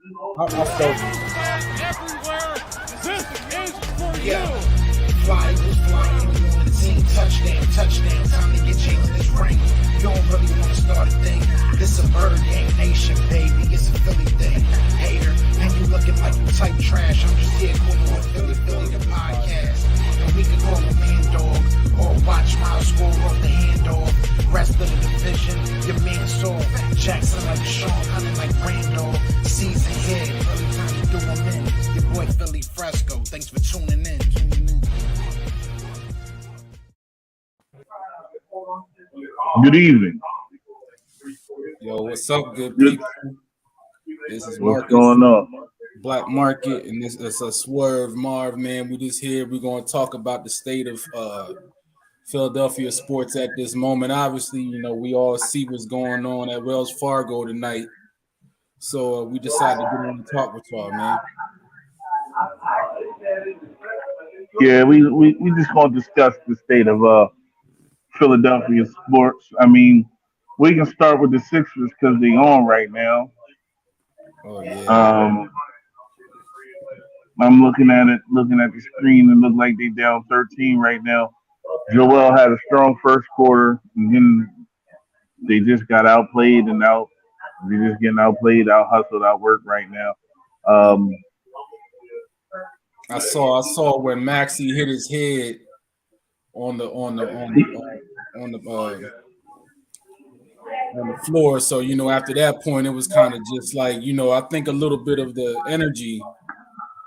I felt everywhere. This is for Yeah. you. Fly was flying on the team. Touchdown. Time to get Jalen this ring. You don't really want to start a thing. This a bird game nation, baby. It's a Philly thing. Hater, and you looking like you type trash. I'm just here calling on Philly the podcast. And we can call a man dog or watch Miles score off the handoff. Rest of the division, your man Saul Jackson like Sean, hunting like Randall. Season here, really time to do them in. Your boy Philly Fresco. Thanks for tuning in. Good evening. Yo, what's up, good Good. people? This is What's Marcus, going on? Black Market, and this is a Swerve Marv, man. We just here. We're going to talk about the state of Philadelphia sports at this moment. Obviously, you know, we all see what's going on at Wells Fargo tonight. So we decided to get on and talk with y'all, man. Yeah, we just want to discuss the state of Philadelphia sports. I mean, we can start with the Sixers because they're on right now. Oh, yeah. I'm looking at the screen, and look like they down 13 right now. Joel had a strong first quarter, and then they just got outplayed and out. They're just getting outplayed, out hustled, out worked right now. I saw when Maxey hit his head on the floor. So, you know, after that point, it was kind of just like, you know, I think a little bit of the energy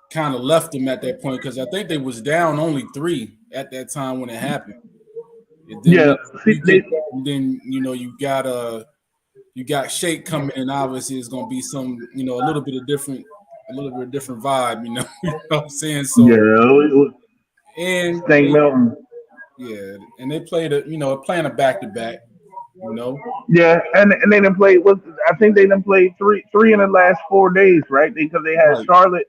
kind of left them at that point because I think they was down only 3 at that time when it happened. And then you know you got Shake coming in. Obviously, it's gonna be some, you know, a little bit of different vibe. You know, you know what I'm saying? So and St. Milton. Yeah, and they played playing a back to back. You know. Yeah, and they didn't play. I think they didn't play three in the last 4 days, right? Because they had Charlotte.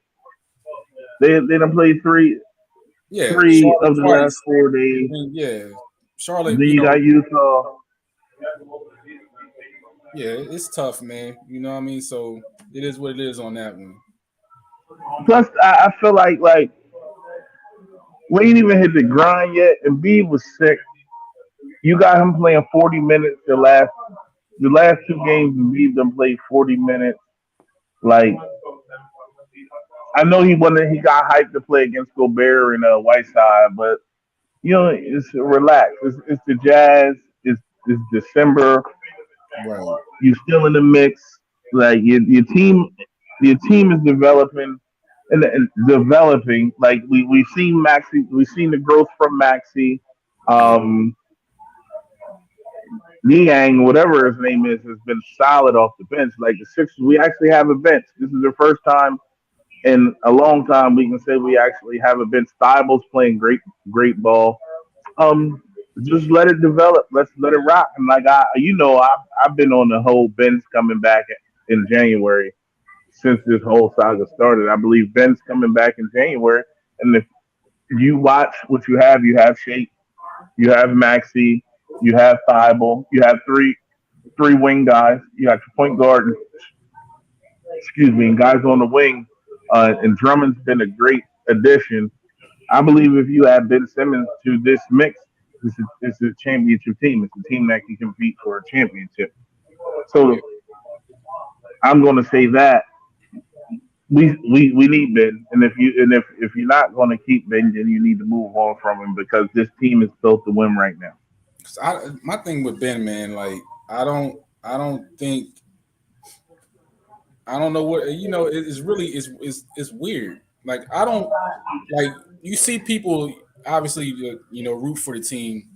They didn't play three. Yeah, three Charlotte of the twice. Last 4 days. And yeah, Charlotte. Then you got Utah. Yeah, it's tough, man. You know what I mean? So it is what it is on that one. Plus, I feel like we ain't even hit the grind yet, and B was sick. You got him playing 40 minutes the last 2 games, and B done played 40 minutes. Like, I know he got hyped to play against Gobert and Whiteside, but you know, it's relax. It's the Jazz. It's December. Right. You're still in the mix. Like your team is developing and developing. Like we've seen Maxey. We've seen the growth from Maxey. Niang, whatever his name is, has been solid off the bench. Like the Sixers, we actually have a bench. This is the first time in a long time we can say we actually have a bench. Thibault's playing great ball. Just let it develop. Let's let it rock. And like I've been on the whole Ben's coming back in January since this whole saga started. I believe Ben's coming back in January. And if you watch what you have Shake, you have Maxey, you have Thibault, you have three wing guys. You got your point guard, and guys on the wing. And Drummond's been a great addition. I believe if you add Ben Simmons to this mix, this is a championship team. It's a team that can compete for a championship. So I'm going to say that we need Ben, and if you're not going to keep Ben, then you need to move on from him because this team is built to win right now. My thing with Ben, man, like I don't know what, you know. It's really it's weird. Like I don't like, you see people obviously you know root for the team,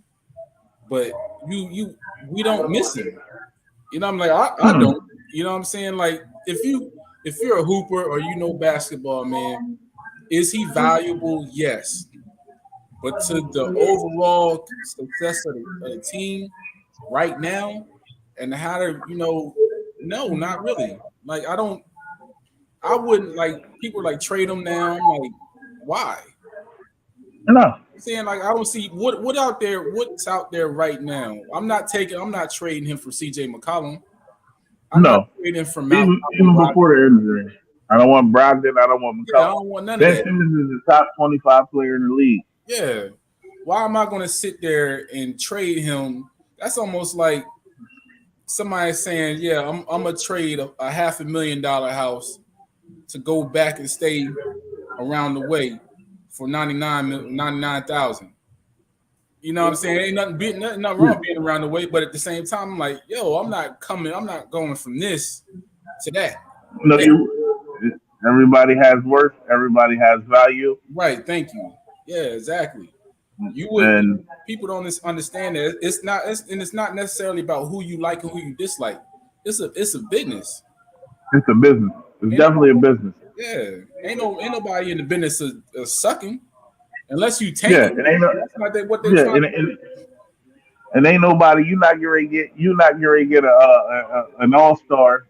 but we don't miss him. You know, I'm like I don't. You know what I'm saying? Like if you're a hooper or you know basketball, man, is he valuable? Yes. But to the overall success of the team right now and how to, you know, no, not really. Like I wouldn't, like, people like trade him now. I'm like, why? No. I'm saying, like, I don't see what's out there right now. I'm not trading him for CJ McCollum. I'm not trading for Malcolm. Even before the injury. I don't want Brogdon. I don't want Yeah, I McCollum. don't want none of Ben that. Simmons is the top 25 player in the league. Yeah. Why am I going to sit there and trade him? That's almost like somebody saying, "Yeah, I'm gonna trade a $500,000 house to go back and stay around the way for 99,000." You know what I'm saying? Ain't nothing wrong being around the way, but at the same time, I'm like, yo, I'm not going from this to that. No, Hey, everybody has worth. Everybody has value. right, thank you. Yeah, exactly. You would And people don't understand that it's not necessarily about who you like and who you dislike. It's a business. it's a business. It's Ain't definitely a business. Yeah, ain't nobody in the business of sucking unless you Yeah, tanking. it ain't no, That's not what they're yeah, trying to do. and ain't nobody. You're not going to get an all-star,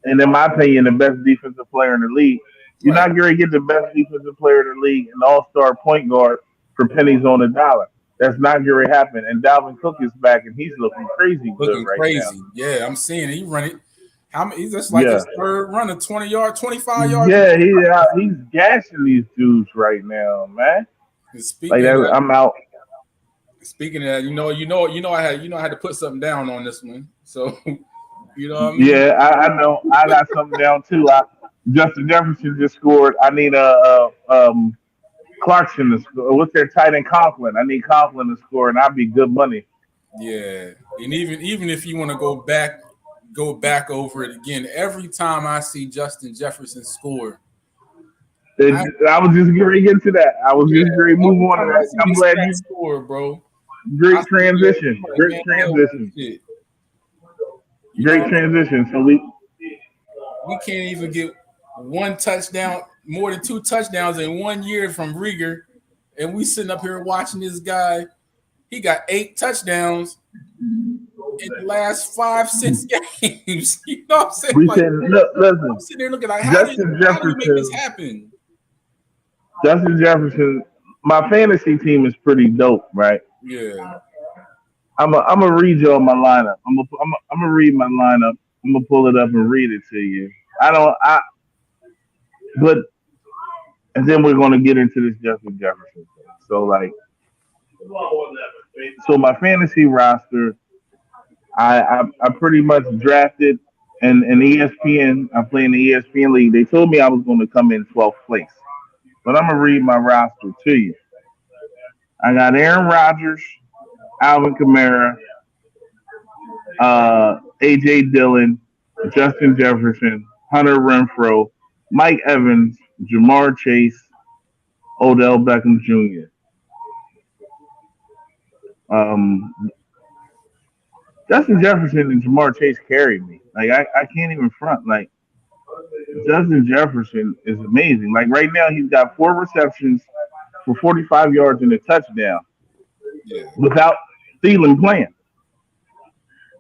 and in my opinion, the best defensive player in the league. You're Right, not going to get the best defensive player in the league, an all-star point guard for pennies on a dollar. That's not going to happen. And Dalvin Cook is back, and he's looking crazy good looking right now. crazy. Yeah, I'm seeing it. He run it. How many? He's just like Yeah, his third run, a 20-yard, 25 yards. yeah, he's gashing these dudes right now, man. And Like speaking of that, that, I'm out. I had to put something down on this one. So you know what I mean? Yeah, I know. I got something down too. Justin Jefferson just scored. I need Clarkson to score. What's their tight end Conklin? I need Conklin to score, and I'd be good money. Yeah, and even if you want to go back over it again. Every time I see Justin Jefferson score, I I was just going to get to that. I was yeah, just going to move every on to time I that. see I'm this glad guy you. score, bro, I Great see it. transition. I'm like, Great man, hell with this transition. shit. You Great know, transition. So we can't even get one touchdown, more than two touchdowns in 1 year from Rieger, and we sitting up here watching this guy. He got 8 touchdowns in the last 5-6 games. You know what I'm saying? we Like, said, look, I'm listen, sitting there looking like, Justin how do you make this Jefferson. happen? Justin Jefferson. My fantasy team is pretty dope, right? Yeah, I'm gonna read y'all my lineup. I'm gonna read my lineup. I'm gonna pull it up and read it to you. I don't. I but and then we're gonna get into this Justin Jefferson thing. So like, so my fantasy roster, I pretty much drafted and ESPN. I play in the ESPN league. They told me I was going to come in 12th place, but I'm gonna read my roster to you. I got Aaron Rodgers, Alvin Kamara, AJ Dillon, Justin Jefferson, Hunter Renfro, Mike Evans, Jamar Chase, Odell Beckham Jr. Um, Justin Jefferson and Jamar Chase carried me. Like I can't even front. Like Justin Jefferson is amazing. Like right now he's got 4 receptions for 45 yards and a touchdown yeah. without Thielen playing.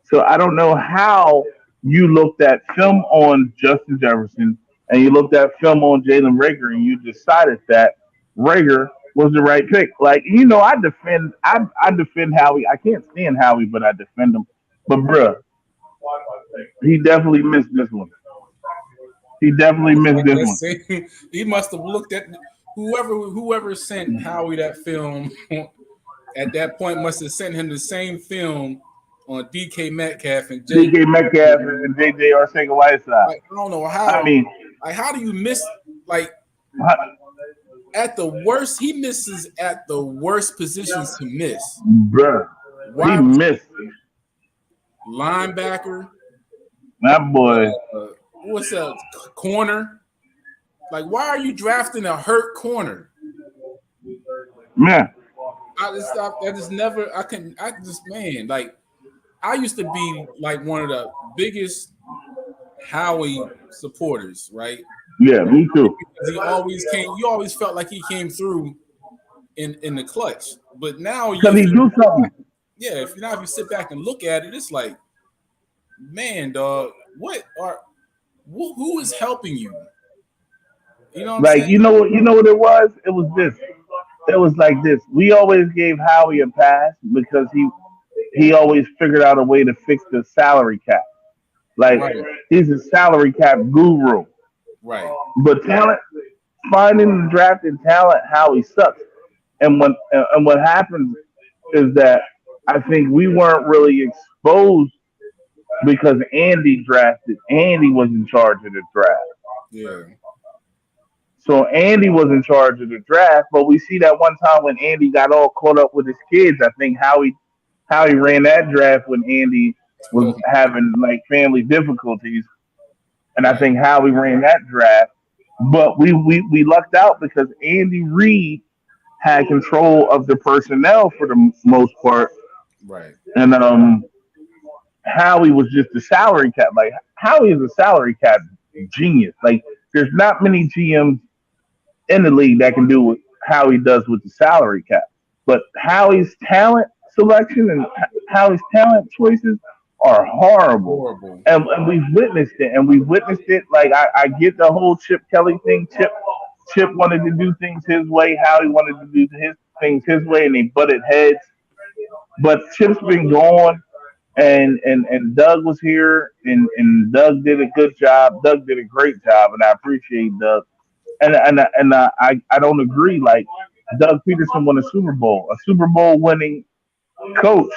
So I don't know how you looked at film on Justin Jefferson and you looked at film on Jalen Rager and you decided that Rager was the right pick. Like I defend Howie. I can't stand Howie, but I defend him. But bruh, he definitely missed this one. He definitely missed Like this that one. same, he must have looked at whoever sent Howie that film at that point must have sent him the same film on DK Metcalf and Jay. DK Metcalf and JJ Arcega Whiteside. Like, I don't know I how. mean, Like, how do you miss? Like, huh, at the worst, he misses at the worst positions to miss. bruh, he Wide missed linebacker, that boy. what's that? Corner. Like, why are you drafting a hurt corner? Man, I just never. I just man. Like, I used to be like one of the biggest Howie supporters, right? yeah, me too. Because he always came. You always felt like he came through in the clutch. But now, Because he do something. yeah, if you sit back and look at it, it's like, man, dog, who is helping you? You know what I'm Like saying? you know what it was? It was this. It was like this. We always gave Howie a pass because he always figured out a way to fix the salary cap. Like Right. he's a salary cap guru. Right. But talent, finding and drafting talent, Howie sucks. And what happens is that I think we weren't really exposed because Andy drafted. Andy was in charge of the draft. Yeah. So Andy was in charge of the draft, but we see that one time when Andy got all caught up with his kids. I think Howie ran that draft when Andy was Oh, having like family difficulties, and I right. think Howie ran that draft. But we lucked out because Andy Reid had control of the personnel for the most part, Right. and Howie was just a salary cap. Like Howie is a salary cap genius. Like there's not many GMs in the league that can do what Howie does with the salary cap. But Howie's talent selection and Howie's talent choices are horrible. Horrible. And we've witnessed it. And we've witnessed it. Like I get the whole Chip Kelly thing. Chip wanted to do things his way. Howie wanted to do his things his way, and they butted heads. But Chip's been gone, and Doug was here, and Doug did a good job. Doug did a great job, and I appreciate Doug. I don't agree. Like Doug Peterson won a Super Bowl. A Super Bowl winning coach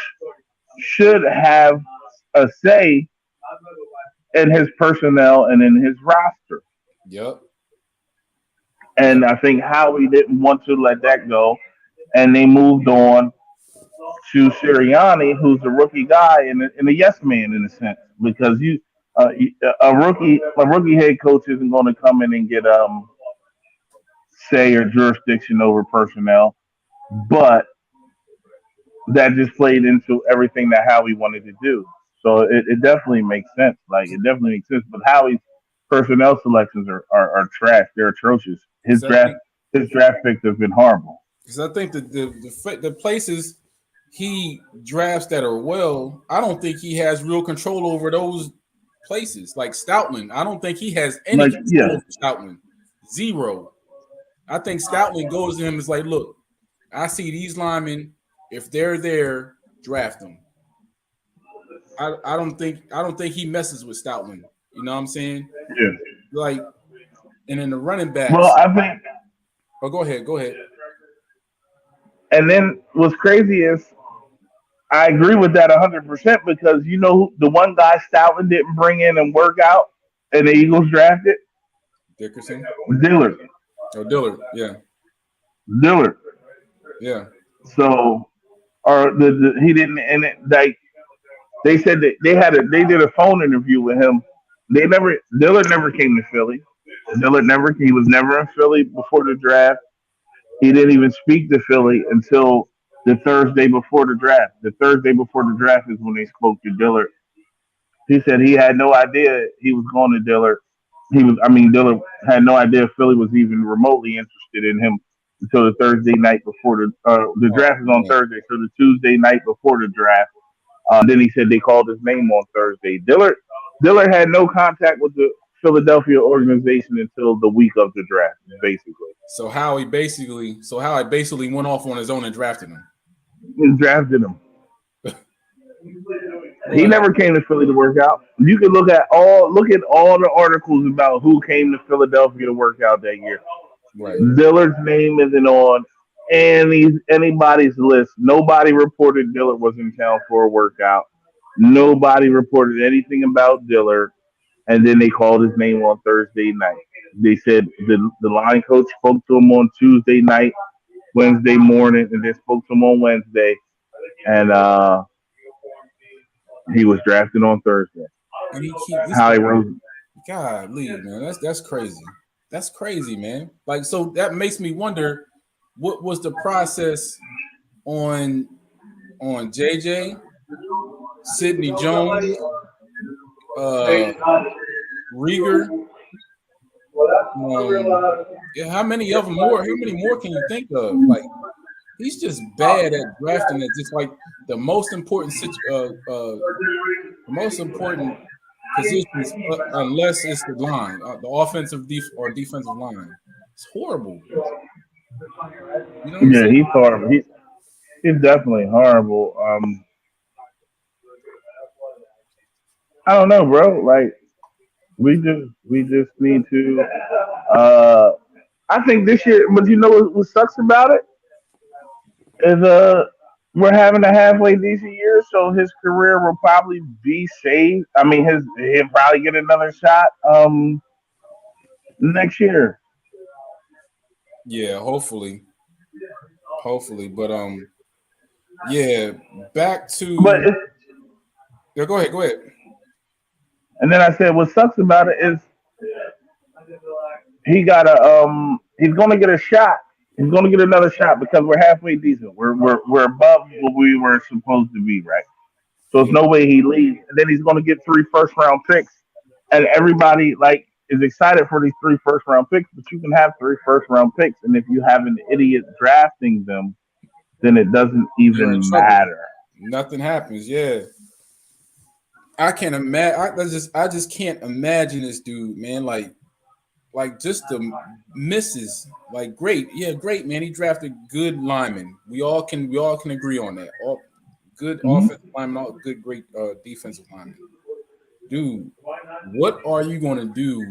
should have a say in his personnel and in his roster. Yep. Yep. And I think Howie didn't want to let that go, and they moved on to Sirianni, who's a rookie guy and a yes man in a sense, because a rookie head coach isn't going to come in and get say or jurisdiction over personnel, but that just played into everything that Howie wanted to do. So it definitely makes sense. Like it definitely makes sense. But Howie's personnel selections are trash. They're atrocious. His Because I draft think, his draft picks have been horrible. because I think that the places he drafts that are well, I don't think he has real control over those places. Like Stoutland, I don't think he has any Like control yeah, over Stoutland. Zero. I think Stoutland goes to him and is like, look, I see these linemen. If they're there, draft them. I don't think he messes with Stoutland. You know what I'm saying? yeah. Like, and then the running Well, backs. I think, Oh, go ahead. Go ahead. and then what's crazy is I agree with that 100% because you know the one guy Stoutland didn't bring in and work out, and the Eagles drafted Dickerson. Dillard. Oh, Dillard. Yeah. Dillard. Yeah. So, or he didn't, and like they said that they did a phone interview with him. Dillard never came to Philly. He was never in Philly before the draft. He didn't even speak to Philly until the Thursday before the draft. The Thursday before the draft is when they spoke to Dillard. He said he had no idea he was going to Dillard. Dillard had no idea Philly was even remotely interested in him until the Thursday night before the Oh draft is on man. Thursday, so the Tuesday night before the draft. Then he said they called his name on Thursday. Dillard had no contact with the Philadelphia organization until the week of the draft, basically. So how he basically went off on his own and drafted him. He drafted him. He Well, never came to Philly to work out. You can look at all the articles about who came to Philadelphia to work out that year. right. Dillard's name isn't on anybody's list. Nobody reported Dillard was in town for a workout. Nobody reported anything about Dillard. And then they called his name on Thursday night. They said the line coach spoke to him on Tuesday night, Wednesday morning, and then spoke to him on Wednesday. And he was drafted on Thursday. And he keep this Howie guy. Rose. God, leave man. That's crazy. That's crazy, man. Like, so that makes me wonder what was the process on JJ, Sidney Jones, uh, Rieger. Yeah, how many of them more? How many more can you think of? Like, he's just bad at drafting. It's just like the most important the most important positions, unless it's the line, the offensive or defensive line. It's horrible. You know what I'm Yeah, saying? he's horrible. He's definitely horrible. I don't know, bro. Like We just need to. Uh, I think this year, but you know what sucks about it is we're having a halfway decent year, so his career will probably be saved. I mean, he'll probably get another shot next year. Yeah, hopefully. But yeah, back But to yeah. Go ahead. and then I said, what sucks about it is he's gonna get a shot. He's gonna get another shot because we're halfway decent. We're above what we were supposed to be, right? So there's Yeah, no way he leaves. And then he's gonna get three first round picks. And everybody like is excited for these three first round picks, but you can have three first round picks, and if you have an idiot drafting them, then it doesn't you're in even trouble. matter. Nothing happens. Yeah, I can't imagine. I just can't imagine this dude, man. Like just the misses. Like great, yeah, great, man. He drafted good linemen. We all can agree on that. All good Hmm. offensive linemen, all good, great defensive linemen. Dude, what are you going to do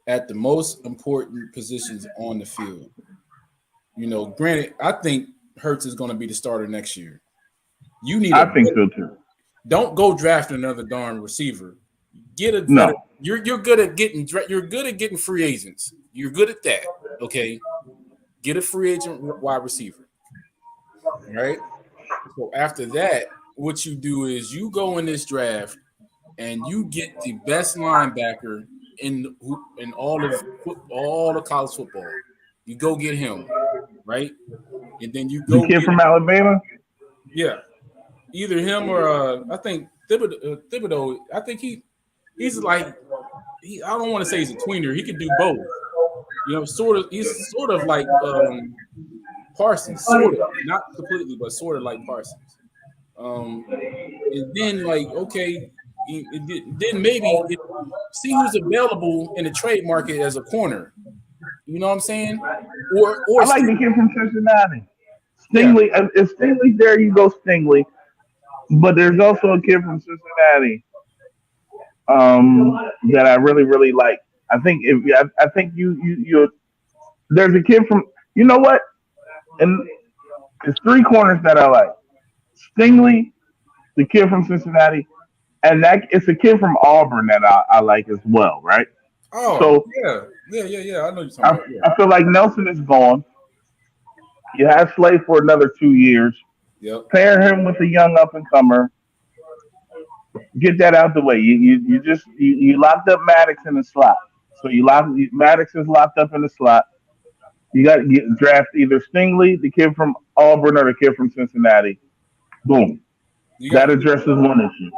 at the most important positions on the field? Granted, I think Hurts is going to be the starter next year. You need I a think so too. don't go draft another darn receiver. Get a veteran. No, You're good at getting free agents. You're good at that. Okay, get a free agent wide receiver. Right. So after that, what you do is you go in this draft and you get the best linebacker in all of college football. You go get him, right? And then you the go kid get from Alabama. yeah, either him or I think Thibodeau. I think he's like I don't want to say he's a tweener. He could do both. Sort of. He's sort of like Parsons, sort of, not completely, but sort of like Parsons. Um, and then like okay, then maybe see who's available in the trade market as a corner. You know what I'm saying? Or I like the kid from Cincinnati. yeah. Stingley. If Stingley's there, you go Stingley. But there's also a kid from Cincinnati that I really really like. I think you there's a kid from you know what and there's three corners that I like. Stingley, the kid from Cincinnati, and that it's a kid from Auburn that I like as well, right? Oh So yeah. I know you're talking I, about. Yeah. I feel like Nelson is gone. You have Slade for another 2 years. Yep. Pair him with a young up and comer. Get that out the way. You locked up Maddox in the slot. So Maddox is locked up in the slot. You got to draft either Stingley, the kid from Auburn, or the kid from Cincinnati. Boom. You got That addresses one issue.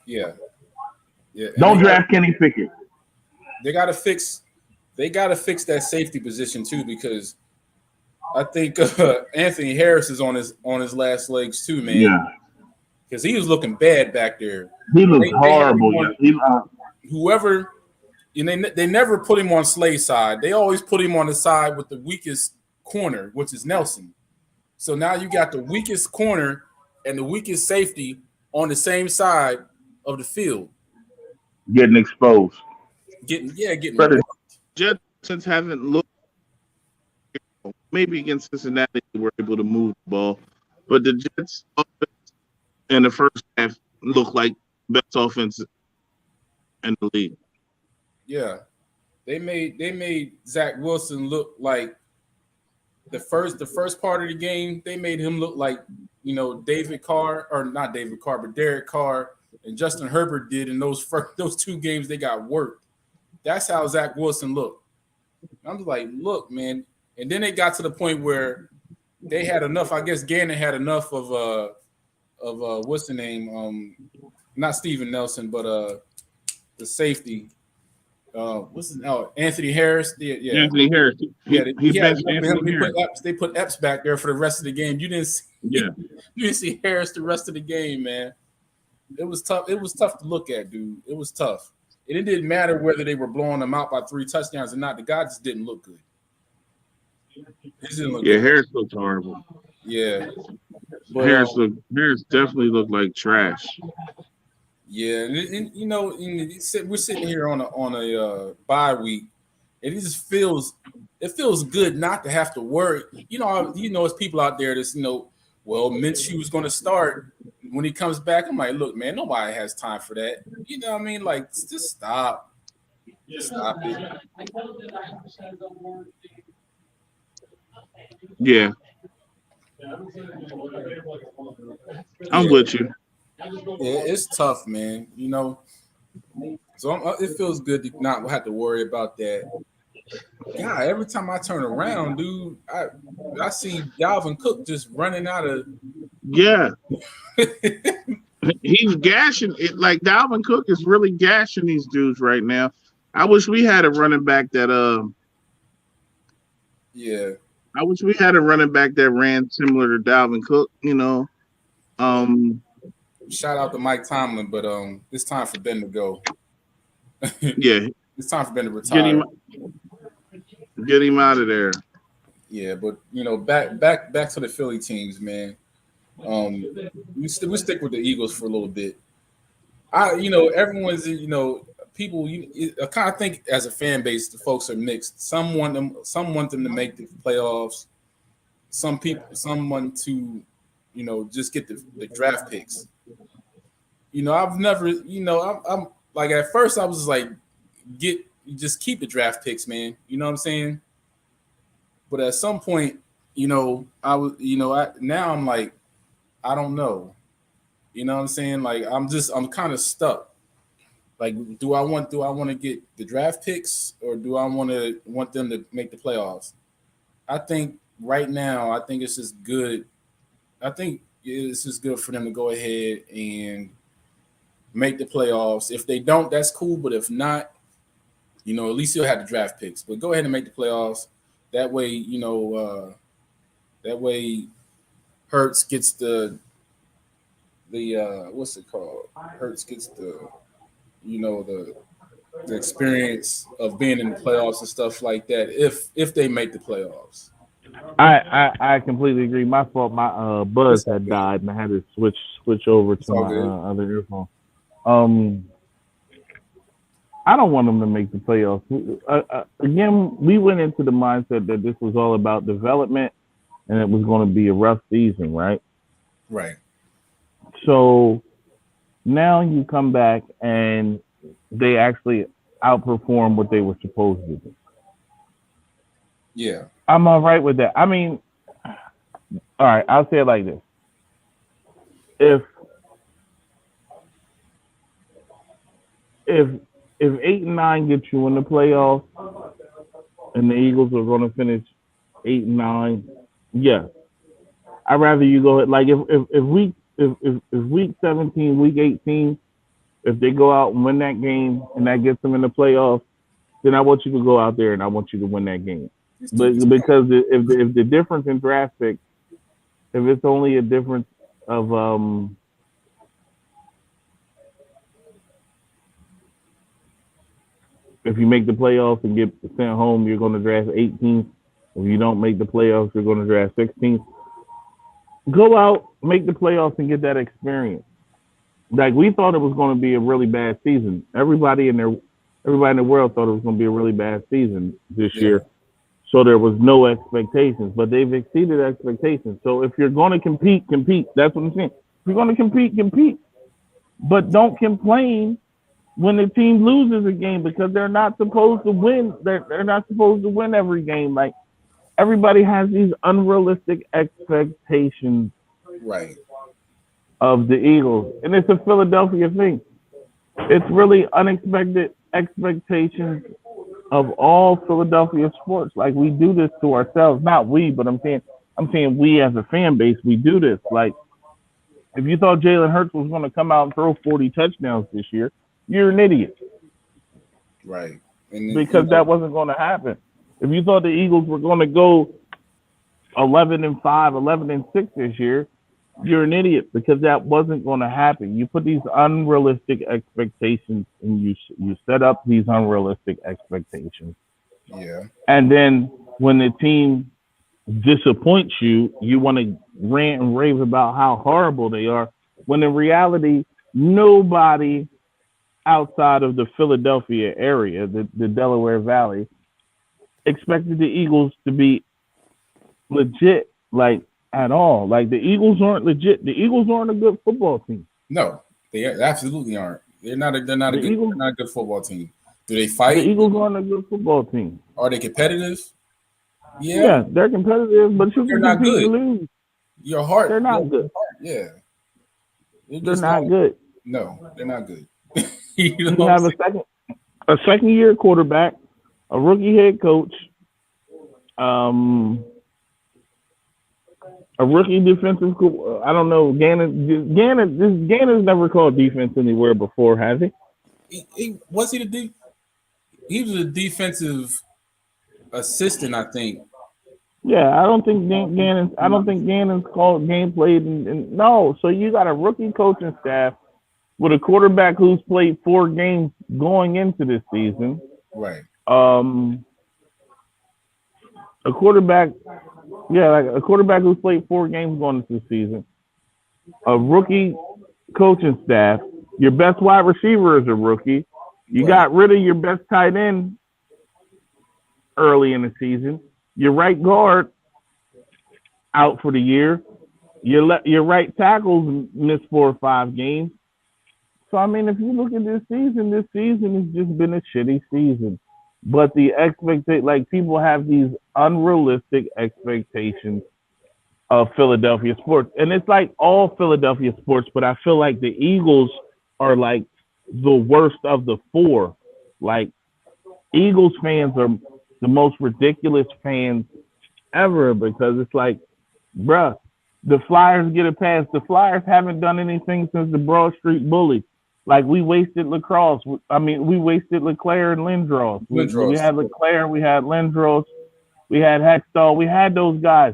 yeah yeah, and Don't draft Kenny Pickett. they got to fix that safety position too because I think Anthony Harris is on his last legs too, man. Yeah, Because he was looking bad back there. he looks They had him horrible. on Yeah, whoever, and they never put him on Slay's side. They always put him on the side with the weakest corner, which is Nelson. So now you got the weakest corner and the weakest safety on the same side of the field, getting exposed. getting Better. Jetsons haven't looked maybe against Cincinnati they were able to move the ball, but the Jets offense in the first half looked like best offense in the league. yeah. They made Zach Wilson look like the first part of the game. They made him look like David Carr or not David Carr, but Derek Carr and Justin Herbert did in those 2 games. They got worked. That's how Zach Wilson looked. I'm just like, look, man. And then they got to the point where they had enough. I guess Gannon had enough of what's the name? Not Steven Nelson, but the safety. What's his name? Oh, Anthony Harris. Yeah. Anthony Harris, Yeah, he he had benched enough of him. Anthony Harris. They put Epps back there for the rest of the game. You didn't see, Yeah, you didn't see Harris the rest of the game, man. It was tough. It was tough to look at, dude. It was tough. And it didn't matter whether they were blowing them out by 3 touchdowns or not. The guy just didn't look good. He just didn't look yeah, good. Harris looked horrible. Yeah, but Harris definitely looked like trash. Yeah, and you know, we're sitting here on a bye week, and it feels good not to have to worry. It's people out there that's well, Minshew's going to start when he comes back. I'm like, look, man, nobody has time for that. You know what I mean? Like, just stop it. Yeah, I'm Yeah, with you. yeah, it's tough, man. So it feels good to not have to worry about that. God, every time I turn around, dude, I see Dalvin Cook just running out of. Yeah, he's gashing it. Like Dalvin Cook is really gashing these dudes right now. I wish we had a running back that Yeah, I wish we had a running back that ran similar to Dalvin Cook. Um, shout out to Mike Tomlin, but it's time for Ben to go. yeah, It's time for Ben to get retire. him get him out of there. Yeah, but back to the Philly teams, man. We stick with the Eagles for a little bit. Everyone's people. I kind of think as a fan base, the folks are mixed. Some want them to make the playoffs. Some want to, just get the draft picks. I've never, I'm like at first I was like, just keep the draft picks, man. You know what I'm saying? But at some point, I was, now I'm like, I don't know. You know what I'm saying? Like I'm kind of stuck. Like, do I want to get the draft picks or do I want them to make the playoffs? I think right now, I think it's just good. I think it's just good for them to go ahead and make the playoffs. If they don't, that's cool. But if not, at least you'll have the draft picks. But go ahead and make the playoffs. That way, Hurts gets the what's it called? Hurts gets the experience of being in the playoffs and stuff like that. If they make the playoffs, I completely agree. My fault. My buzz it's all had good. died, and I had to switch over It's to all my good. other earphone. Um, I don't want them to make the playoffs. Again, we went into the mindset that this was all about development, and it was going to be a rough season, right? Right. So now you come back and they actually outperform what they were supposed to do. Yeah. I'm all right with that. I mean, all right, I'll say it like this. If if 8-9 gets you in the playoffs and the Eagles are going to finish 8-9, yeah, I'd rather you go ahead. Like if week 17, week 18, if they go out and win that game and that gets them in the playoffs, then I want you to go out there and I want you to win that game. But because if the difference in draft picks, if it's only a difference of if you make the playoffs and get sent home, you're going to draft 18th. If you don't make the playoffs, you're going to draft 16th. Go out, make the playoffs, and get that experience. Like we thought it was going to be a really bad season. Everybody in the world thought it was going to be a really bad season this year. So there was no expectations, but they've exceeded expectations. So if you're going to compete. That's what I'm saying. If you're going to compete. But don't complain when the team loses a game because they're not supposed to win. They're not supposed to win every game. Like everybody has these unrealistic expectations Right. of the Eagles, and it's a Philadelphia thing. It's really unexpected expectations of all Philadelphia sports. Like we do this to ourselves, not we, but I'm saying we as a fan base, we do this. Like if you thought Jalen Hurts was going to come out and throw 40 touchdowns this year, you're an idiot. Right. Because that wasn't going to happen. If you thought the Eagles were going to go 11-5, 11-6 this year, you're an idiot because that wasn't going to happen. You put these unrealistic expectations and you set up these unrealistic expectations. Yeah. And then when the team disappoints you, you want to rant and rave about how horrible they are. When in reality, nobody outside of the Philadelphia area, the Delaware Valley, expected the Eagles to be legit, like at all. Like the Eagles aren't legit. The Eagles aren't a good football team. No, they absolutely aren't. They're not a good football team. Do they The fight? Eagles aren't a good football team. Are they competitive? Yeah, they're competitive, but you they're can not compete good. and lose. Your heart. They're not good. Yeah. They're not good. No, they're not good. You have a second year quarterback, a rookie head coach, a rookie defensive. I don't know. Gannon's never called defense anywhere before, has he? He was a defensive assistant, I think. Yeah, I don't think Gannon's called game played. No, so you got a rookie coaching staff with a quarterback who's played 4 games going into this season. Right. A quarterback who's played 4 games going into the season. A rookie coaching staff. Your best wide receiver is a rookie. You got rid of your best tight end early in the season. Your right guard out for the year. Your right tackles missed 4 or 5 games. So, I mean, if you look at this season has just been a shitty season. But the people have these unrealistic expectations of Philadelphia sports. And it's like all Philadelphia sports, but I feel like the Eagles are like the worst of the 4. Like, Eagles fans are the most ridiculous fans ever because it's like, bruh, the Flyers get a pass. The Flyers haven't done anything since the Broad Street Bullies. Like, we wasted Lacrosse. We wasted Leclerc and Lindros. We had Leclerc, we had Lindros, we had Hextall. We had those guys.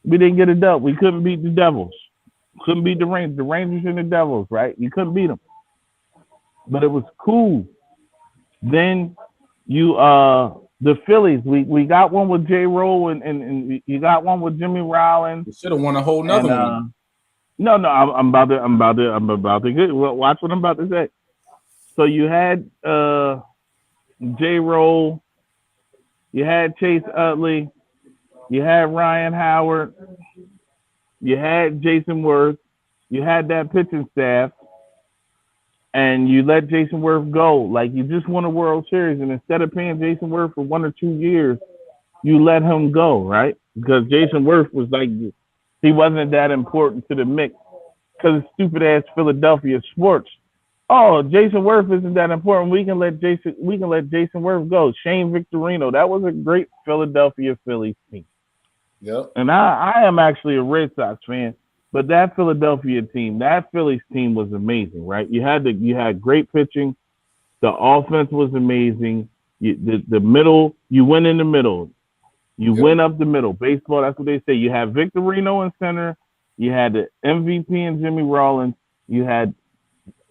We didn't get it done. We couldn't beat the Devils. Couldn't beat the Rangers. The Rangers and the Devils, right? You couldn't beat them. But it was cool. Then the Phillies, we got one with J. Roll and you got one with Jimmy Rollins. You should have won a whole nother one. No, I'm about to get. Watch what I'm about to say. So you had J. Roll, you had Chase Utley, you had Ryan Howard, you had Jason Worth, you had that pitching staff, and you let Jason Worth go. Like, you just won a World Series, and instead of paying Jason Worth for 1 or 2 years, you let him go, right? Because Jason Worth was like, he wasn't that important to the mix because of stupid ass Philadelphia sports. Oh, Jason Worth isn't that important. We can let Jason Worth go. Shane Victorino, that was a great Philadelphia Phillies team. Yep. And I am actually a Red Sox fan, but that Philadelphia team, that Phillies team was amazing, right? You had great pitching. The offense was amazing. The middle, you went in the middle. You went up the middle. Baseball, that's what they say. You had Victorino in center. You had the MVP in Jimmy Rollins. You had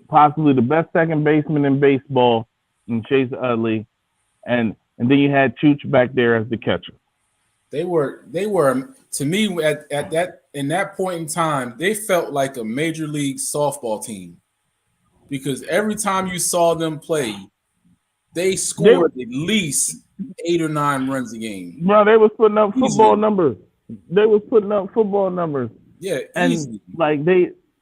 possibly the best second baseman in baseball in Chase Utley. And then you had Chooch back there as the catcher. They were to me at that point in time, they felt like a major league softball team because every time you saw them play, they scored at least 8 or 9 runs a game. Bro, they was putting up football numbers. Yeah, and easily. Like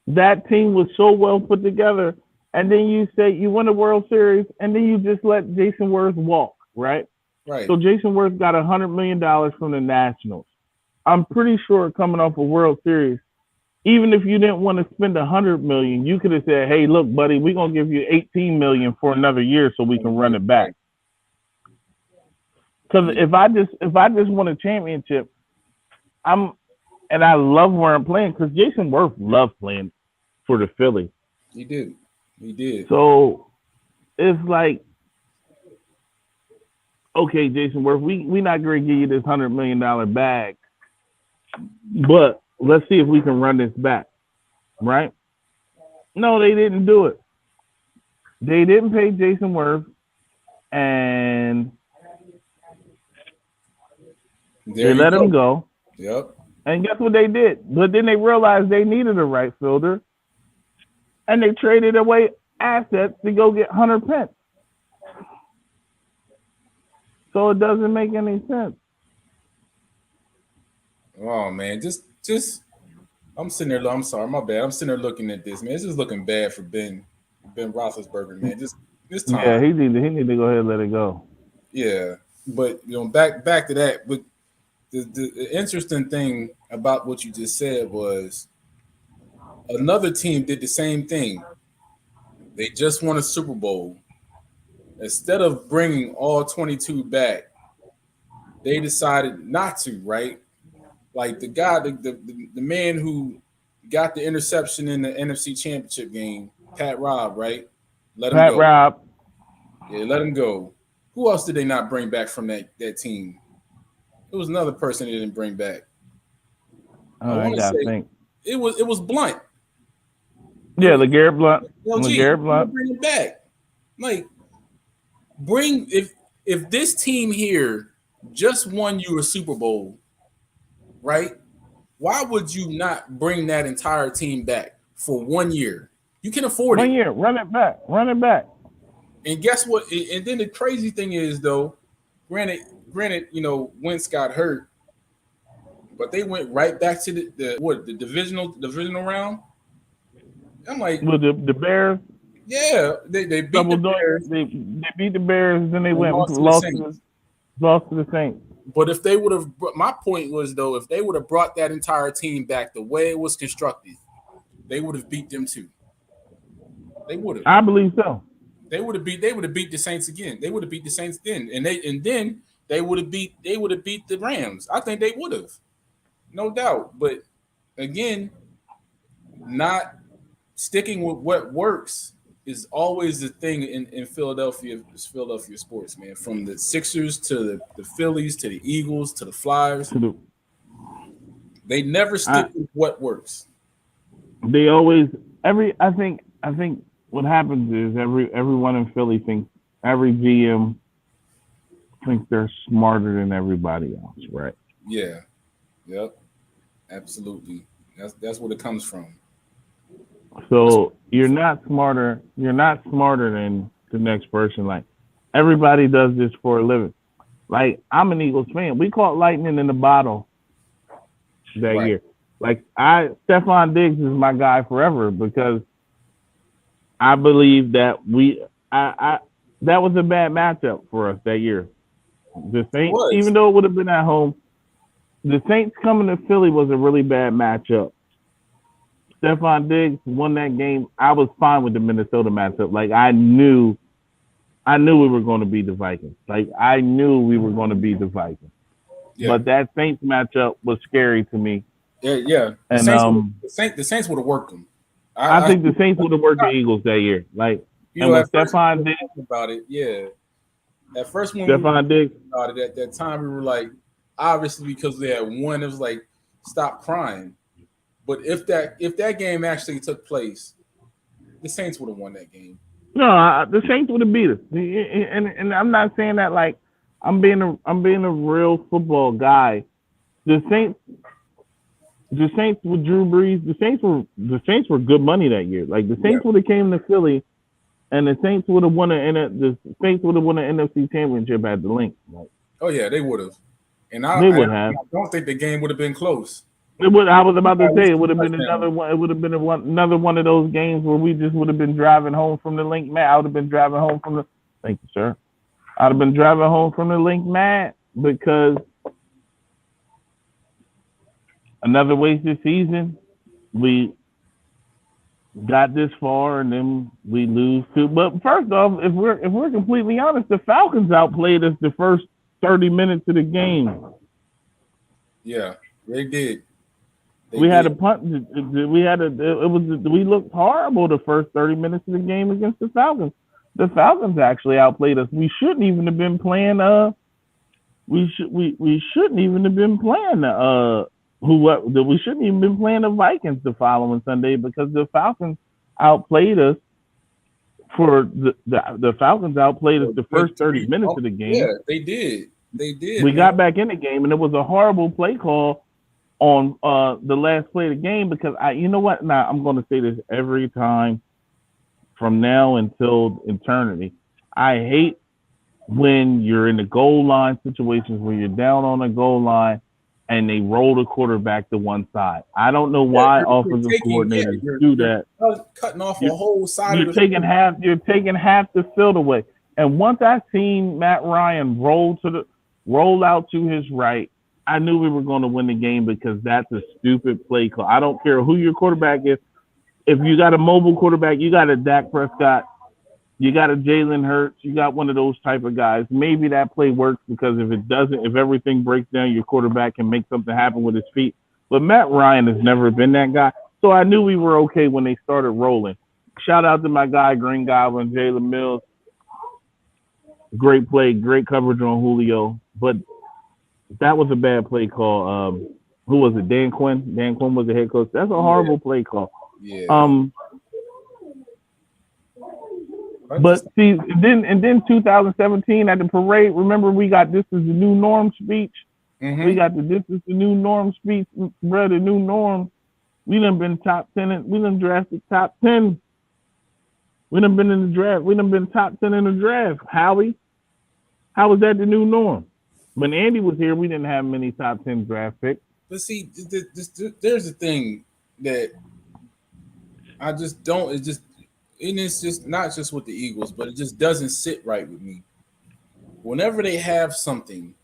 that team was so well put together. And then you say you win a World Series, and then you just let Jason Worth walk, right? Right. So Jason Worth got $100 million from the Nationals. I'm pretty sure coming off a World Series, even if you didn't want to spend $100 million, you could have said, "Hey, look, buddy, we're gonna give you $18 million for another year so we can run it back." Because if I just won a championship, and I love where I'm playing because Jason Worth loved playing for the Phillies. He did. So it's like, okay, Jason Worth, we not gonna give you this $100 million bag, but let's see if we can run this back, right? No, they didn't do it. They didn't pay Jason Worth, and they let him go. Yep. And guess what they did? But then they realized they needed a right fielder. and they traded away assets to go get Hunter Pence. So it doesn't make any sense. Oh man, just I'm sitting there. I'm sorry, my bad. I'm sitting there looking at this, man. This is looking bad for Ben Roethlisberger, man. Just this Yeah, time, he need to go ahead and let it go. yeah. But back to that. But the interesting thing about what you just said was another team did the same thing. They just won a Super Bowl. Instead of bringing all 22 back, they decided not to. Right, like the guy, the man who got the interception in the NFC Championship game, Pat Robb, right? Let him Pat go. Robb. Yeah, let him go. Who else did they not bring back from that team? It was another person they didn't bring back. I I want to gotta say think. it was Blunt. Yeah, LeGarrette Blunt. LG, LeGarrette Blunt. bring him back. Like, bring if this team here just won you a Super Bowl, right? Why would you not bring that entire team back for 1 year? You can afford 1 it. year. Run it back. Run it back. And guess what? And then the crazy thing is, though, granted, Wentz got hurt, but they went right back to the divisional round. I'm like, With the Bears, yeah, they beat double the doink. Bears They beat the Bears, then they and went lost to the Saints. lost to the Saints. But if they would have, my point was though, if they would have brought that entire team back the way it was constructed, they would have beat them too. They would have. I believe so. They would have beat the Saints again. They would have beat the Saints then, and then they would have beat the Rams. I think they would have, no doubt. But again, not sticking with what works is always the thing in Philadelphia sports, man. From the Sixers to the Phillies to the Eagles to the Flyers, they never stick with what works. They always I think what happens is everyone in Philly thinks every GM thinks they're smarter than everybody else, right? Yeah. Yep. Absolutely. That's what it comes from. So you're not smarter than the next person. Like, everybody does this for a living. Like, I'm an Eagles fan. We caught lightning in the bottle that year. Like, Stephon Diggs is my guy forever because I believe that that was a bad matchup for us that year. The Saints, even though it would have been at home, the Saints coming to Philly was a really bad matchup. Stephon Diggs won that game. I was fine with the Minnesota matchup. Like, I knew we were going to beat the Vikings. Like, I knew we were going to beat the Vikings. Yeah. But that Saints matchup was scary to me. Yeah. And the Saints would have worked them. I think the Saints would have worked the Eagles that year. Like, and when Stephon Diggs about it, yeah. At first, when Stephon Diggs about it, at that time, we were like, obviously because they had won, it was like, stop crying. But if that game actually took place, the Saints would have won that game. No, the Saints would have beat us. And I'm not saying that like I'm being a real football guy. The Saints with Drew Brees, the Saints were good money that year. Like, the Saints would have came to Philly, and the Saints would have won an NFC Championship at the Link. Like, oh yeah, they would have. And I don't think the game would have been close. I was about to say it would have been another one. It would have been another one of those games where we just would have been driving home from the Link Mat. I would have been driving home from the. Thank you, sir. I'd have been driving home from the Link Mat because another wasted season. We got this far and then we lose to. But first off, if we're completely honest, the Falcons outplayed us the first 30 minutes of the game. Yeah, they did. We had a punt. We looked horrible the first 30 minutes of the game against the Falcons. The Falcons actually outplayed us. We shouldn't even have been playing. We shouldn't even have been playing we shouldn't even been playing the Vikings the following Sunday because the Falcons outplayed us. The Falcons outplayed us the first 30 minutes of the game. Yeah, they did. We got back in the game, and it was a horrible play call on the last play of the game because you know what? Now I'm going to say this every time from now until eternity. I hate when you're in the goal line situations where you're down on the goal line and they roll the quarterback to one side. I don't know why offensive coordinators do that. Cutting off a whole side You're of the taking half. You're taking half the field away. And once I seen Matt Ryan roll out to his right, I knew we were going to win the game because that's a stupid play call. I don't care who your quarterback is. If you got a mobile quarterback, you got a Dak Prescott, you got a Jalen Hurts, you got one of those type of guys. Maybe that play works because if it doesn't, if everything breaks down, your quarterback can make something happen with his feet. But Matt Ryan has never been that guy. So I knew we were okay when they started rolling. Shout out to my guy, Green Goblin, Jalen Mills. Great play, great coverage on Julio. But that was a bad play call. Who was it? Dan Quinn? Dan Quinn was the head coach. That's a horrible play call. Yeah. But see, then 2017 at the parade, remember we got "This is the new norm" speech. Mm-hmm. We got the "This is the new norm" speech, bro. The new norm. We done been top 10. We done drafted top 10. We done been in the draft. We done been top 10 in the draft. Howie, how was that the new norm? When Andy was here, we didn't have many top 10 draft picks. But see, there's a thing that I just don't. And it's just not just with the Eagles, but it just doesn't sit right with me. Whenever they have something,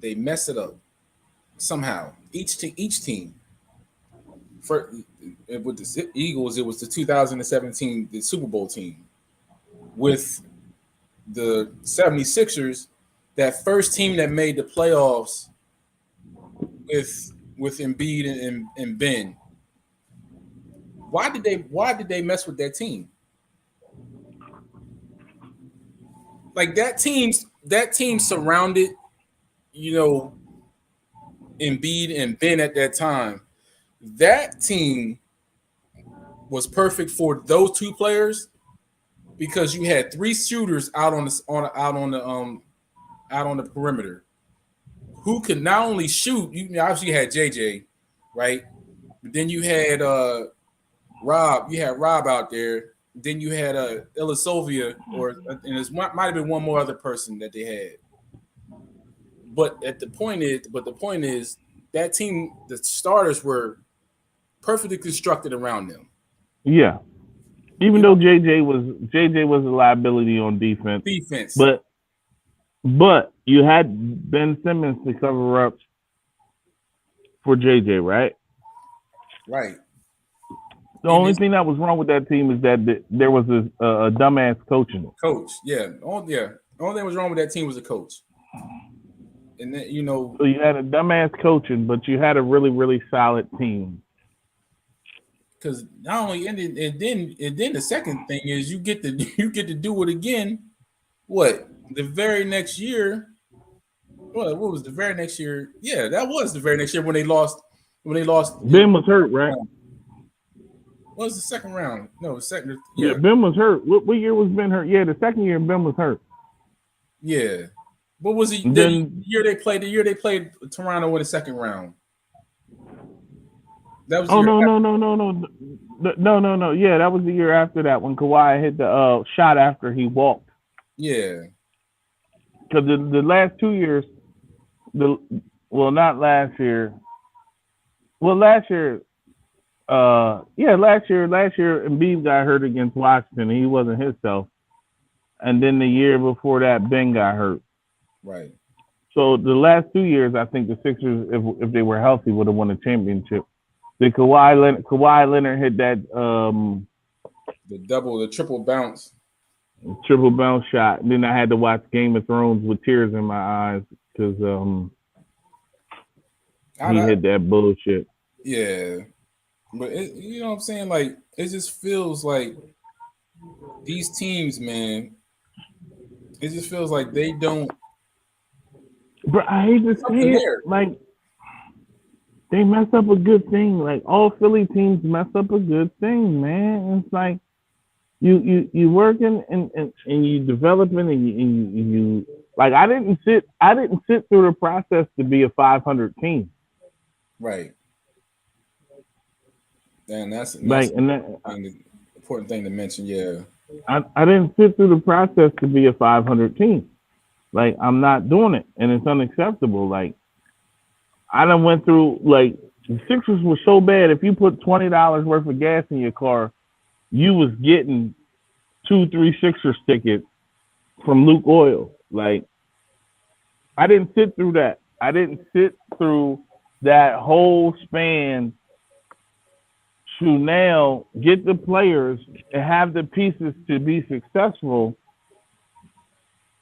they mess it up somehow. Each team. With the Eagles, it was the 2017 the Super Bowl team. With the 76ers, that first team that made the playoffs with Embiid and Ben. Why did they mess with that team? Like that team surrounded, Embiid and Ben at that time. That team was perfect for those two players because you had three shooters out on the perimeter who could not only shoot. You obviously had JJ, right? But then you had Rob. You had Rob out there. Then you had Ilisovia, and it might have been one more other person that they had. But the point is that team, the starters were perfectly constructed around them. Yeah, even though JJ was a liability on defense. But you had Ben Simmons to cover up for JJ, right? Right. The only thing that was wrong with that team is that there was a dumbass coaching it. Coach, yeah. The only thing that was wrong with that team was the coach. And then, So you had a dumbass coaching, but you had a really, really solid team. Because not only and then the second thing is you get to do it again. What? The very next year. What was the very next year? Yeah, that was the very next year when they lost. Ben was hurt, right? What was the second round? No, the second. Yeah, Ben was hurt. What year was Ben hurt? Yeah, the second year Ben was hurt. Yeah. What was it? The year they played Toronto in the second round. That was no. Yeah, that was the year after that when Kawhi hit the shot after he walked. Yeah. Because the last 2 years, not last year. Well, last year, last year Embiid got hurt against Washington. And he wasn't himself. And then the year before that, Ben got hurt. Right. So the last 2 years, I think the Sixers, if they were healthy, would have won a championship. The Kawhi Leonard hit that the triple bounce shot. And then I had to watch Game of Thrones with tears in my eyes because he hit that bullshit. Yeah, but you know what I'm saying? Like it just feels like these teams, man. It just feels like they don't. But I hate to say it, like. They mess up a good thing. Like all Philly teams mess up a good thing, man. It's like you working and you developing and you like I didn't sit through the process to be a 500 team. Right. And that's like and that, the important thing to mention. Yeah. I didn't sit through the process to be a 500 team. Like, I'm not doing it, and it's unacceptable. Like, I done went through, like, the Sixers was so bad. If you put $20 worth of gas in your car, you was getting 2-3 Sixers tickets from Luke Oil. Like, I didn't sit through that. I didn't sit through that whole span to now get the players and have the pieces to be successful,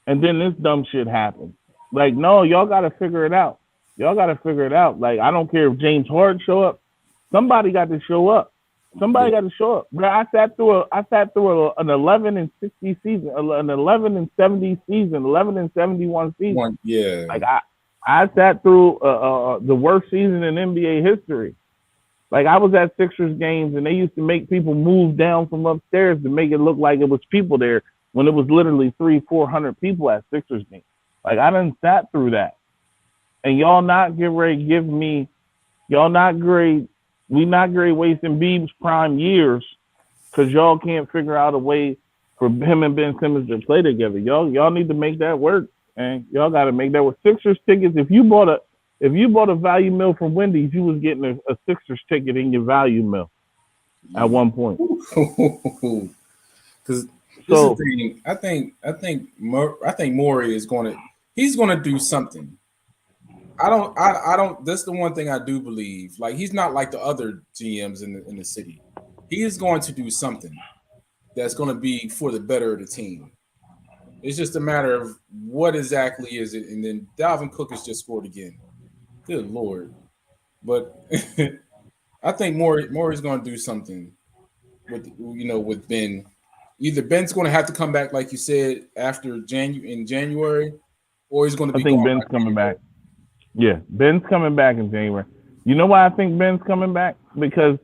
and then this dumb shit happens. Like, no, y'all got to figure it out. Y'all got to figure it out. Like, I don't care if James Harden show up. Somebody got to show up. Somebody got to show up. Bro, I sat through an 11-60 season, an 11-70 season, 11-71 season. Yeah. Like, I sat through the worst season in NBA history. Like, I was at Sixers games, and they used to make people move down from upstairs to make it look like it was people there when it was literally 300-400 people at Sixers games. Like, I done sat through that. And y'all not get ready to give me, y'all not great. We not great wasting Beeb's prime years because y'all can't figure out a way for him and Ben Simmons to play together. Y'all need to make that work, and y'all got to make that with Sixers tickets. If you bought a value meal from Wendy's, you was getting a Sixers ticket in your value meal at one point. Because I think Morey is he's gonna do something. I don't. That's the one thing I do believe. Like, he's not like the other GMs in the city. He is going to do something that's going to be for the better of the team. It's just a matter of what exactly is it. And then Dalvin Cook has just scored again. Good Lord. But I think Morey's going to do something with Ben. Either Ben's going to have to come back, like you said, in January, or he's going to be. I think Ben's coming back. Yeah, Ben's coming back in January. You know why I think Ben's coming back? Because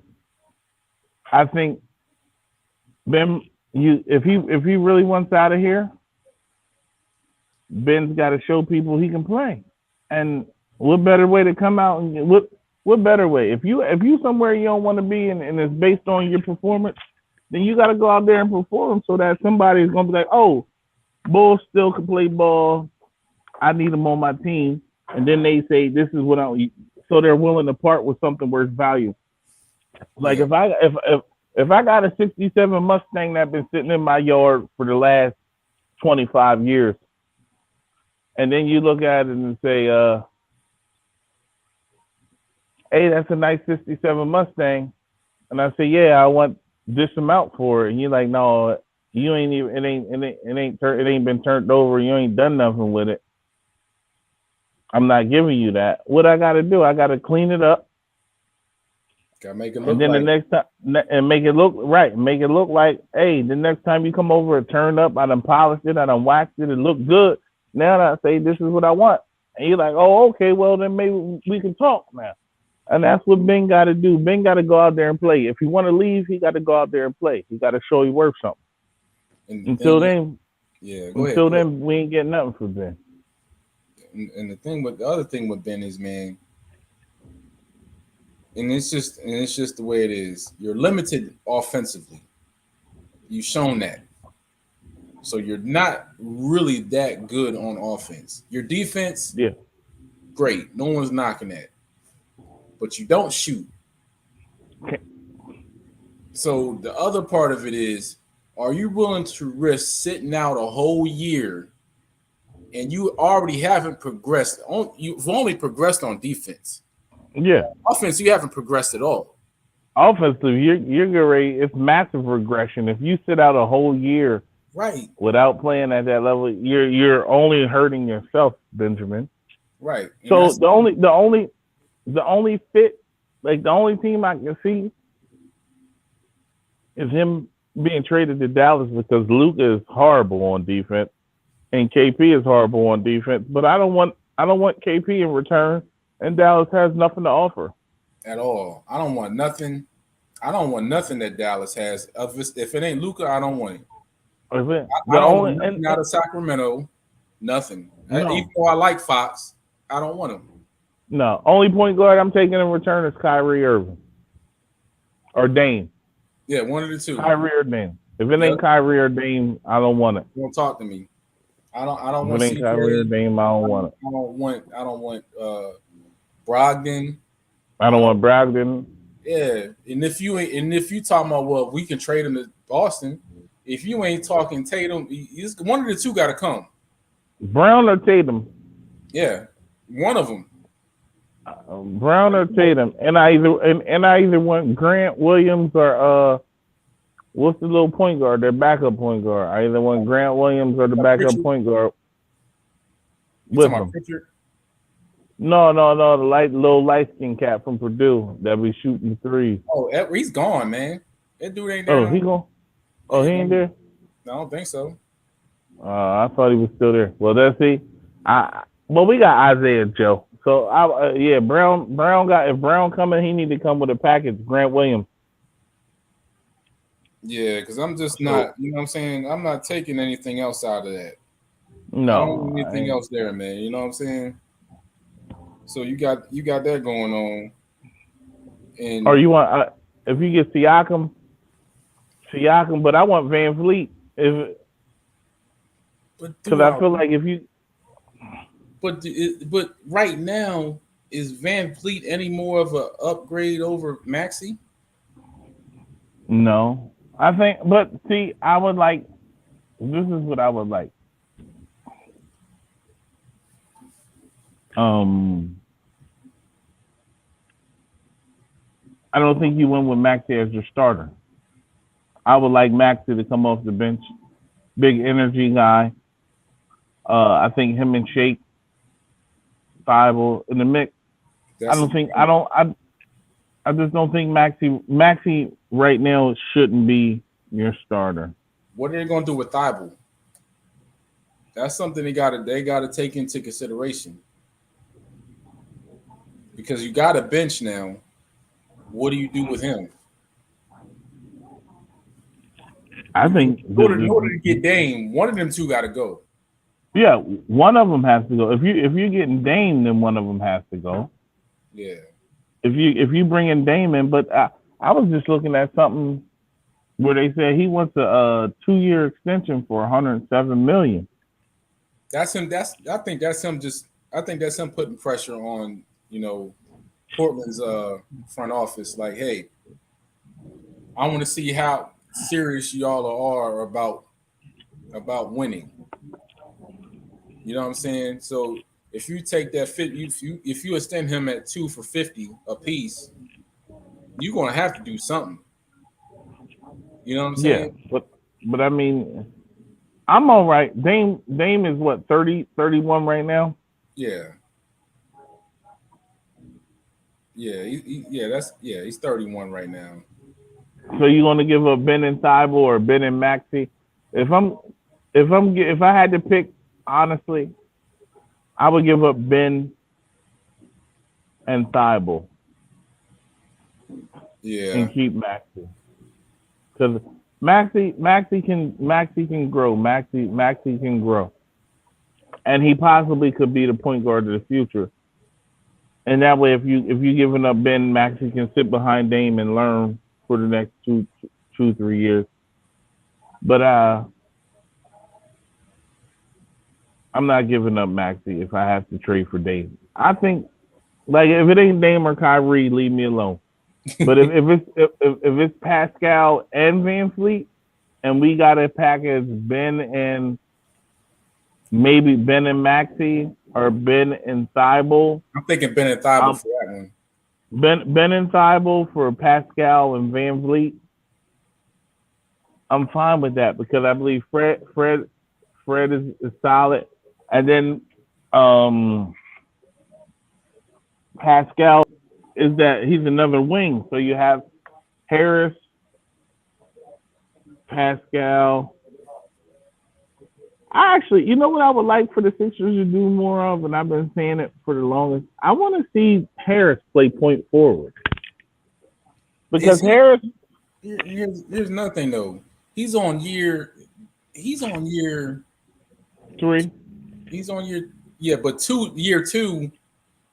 I think Ben, if he really wants out of here, Ben's got to show people he can play. And what better way to come out and what better way? If you somewhere you don't want to be and it's based on your performance, then you got to go out there and perform so that somebody's gonna be like, oh, Bull still can play ball. I need him on my team. And then they say, this is what so they're willing to part with something worth value. Like, if I got a 67 Mustang that's been sitting in my yard for the last 25 years, and then you look at it and say, hey, that's a nice 67 Mustang. And I say, yeah, I want this amount for it. And you're like, no, you ain't even, it ain't been turned over. You ain't done nothing with it. I'm not giving you that. What I got to do, I got to clean it up. Got to make it look and then the next time, and make it look right. Make it look like, hey, the next time you come over and turn up, I done polished it, I done waxed it, it looked good. Now I say, this is what I want. And you're like, oh, okay, well, then maybe we can talk now. And that's what Ben got to do. Ben got to go out there and play. If he want to leave, he got to go out there and play. He got to show he worth something. Until then, we ain't getting nothing from Ben. And the other thing with Ben is, man, and it's just the way it is. You're limited offensively. You've shown that. So you're not really that good on offense. Your defense, great. No one's knocking that. But you don't shoot. Okay. So the other part of it is, are you willing to risk sitting out a whole year and you already haven't progressed? You've only progressed on defense. Yeah. Offense, you haven't progressed at all. Offensively, you're ready. It's massive regression. If you sit out a whole year without playing at that level, you're only hurting yourself, Benjamin. Right. And so the only fit, like the only team I can see is him being traded to Dallas because Luka is horrible on defense and KP is horrible on defense. But I don't want KP in return, and Dallas has nothing to offer at all. I don't want nothing. I don't want nothing that Dallas has. If it ain't Luka, I don't want it. I don't want nothing out of Sacramento. Nothing. No. Even though I like Fox, I don't want him. No. Only point guard I'm taking in return is Kyrie Irving or Dame. Yeah, one of the two. Kyrie or Dame. If it Yep. ain't Kyrie or Dame, I don't want it. Don't talk to me. I don't If want it ain't Kyrie or CJ. Dame, I don't want it. I don't want Brogdon. I don't want Brogdon. Yeah, and if you talking about, well, we can trade him to Boston. If you ain't talking Tatum, one of the two got to come. Brown or Tatum. Yeah, one of them. Brown or Tatum, and I either want Grant Williams or what's the little point guard, their backup point guard. I either want Grant Williams or the backup point guard. You With talking about him. Pritchard? No, the little light skin cat from Purdue that be shooting threes. Oh, he's gone, man. That dude ain't there. Oh, he gone? Oh, he ain't there? No, I don't think so. I thought he was still there. Well, that's he. Well, we got Isaiah Joe. So Brown got, if Brown coming, he need to come with a package. Grant Williams. Yeah, because I'm just not. You know what I'm saying? I'm not taking anything else out of that. No, I don't need anything else there, man. You know what I'm saying? So you got that going on. And or you want if you get Siakam, but I want Van Vliet because I feel like if you. But right now, is Van Vliet any more of an upgrade over Maxey? No, I think. But see, I would like. This is what I would like. I don't think you win with Maxey as your starter. I would like Maxey to come off the bench, big energy guy. I think him and Shake, Bible in the mix. I just don't think Maxey right now shouldn't be your starter. What are they going to do with Thibault? That's something they got to take into consideration. Because you got a bench now. What do you do with him? I think in order to get Dame, one of them two got to go. Yeah, one of them has to go. If you're getting Dame, then one of them has to go. Yeah. If you bring in Dame in, but I was just looking at something where they said he wants a 2-year extension for $107 million. That's him. I think that's him putting pressure on, Portland's front office. Like, hey, I want to see how serious y'all are about winning. You know what I'm saying? So if you take that fit, if you extend him at 2 for $50 a piece, you're gonna have to do something. You know what I'm saying? Yeah, but I mean, I'm all right. Dame is what, 30, 31 right now? Yeah. Yeah, he's 31 right now. So you gonna give up Ben and Thibault or Ben and Maxey? If I had to pick, honestly, I would give up Ben and Thibault. Yeah. And keep Maxey. Because Maxey can grow. Maxey can grow. And he possibly could be the point guard of the future. And that way, if you giving up Ben, Maxey can sit behind Dame and learn for the next 2-3 years. But I'm not giving up Maxey if I have to trade for Dame. I think, like, if it ain't Dame or Kyrie, leave me alone. But if it's Pascal and Van Fleet, and we got to package Ben and maybe Ben and Maxey or Ben and Thibault. I'm thinking Ben and Thibault for that one. Ben and Thibault for Pascal and Van Vliet. I'm fine with that because I believe Fred is solid, and then Pascal is that he's another wing. So you have Harris, Pascal. I actually, you know what I would like for the Sixers to do more of, and I've been saying it for the longest. I want to see Harris play point forward because Harris. Here's another thing though. He's on year 3. He's on year, but year 2.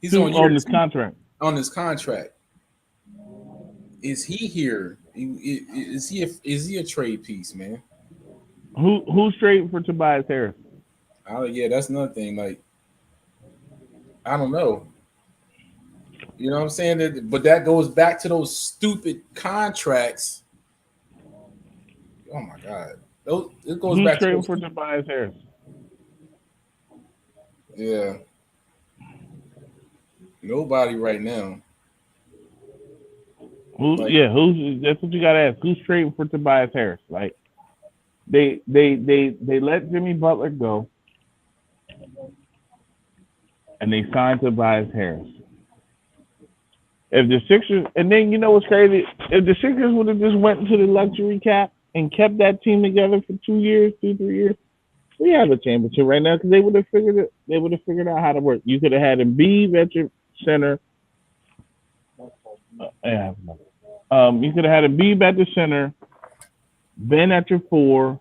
He's on on year his 2 contract. On his contract. Is he here Is he a trade piece, man? Who's trading for Tobias Harris? Yeah, that's another thing. Like, I don't know. You know what I'm saying? But that goes back to those stupid contracts. Oh my god, it goes Who's back to trading those. for Tobias Harris? Yeah, nobody right now. Like, Who's that's what you gotta ask. Who's trading for Tobias Harris? Like they let Jimmy Butler go and they signed Tobias Harris. If the Sixers, and then you know what's crazy? If the Sixers would have just went into the luxury cap and kept that team together for 3 years, we have a championship right now because they would have figured it. They would have figured out how to work. You could have had Embiid at your center. You could have had Embiid at the center, Ben at your four,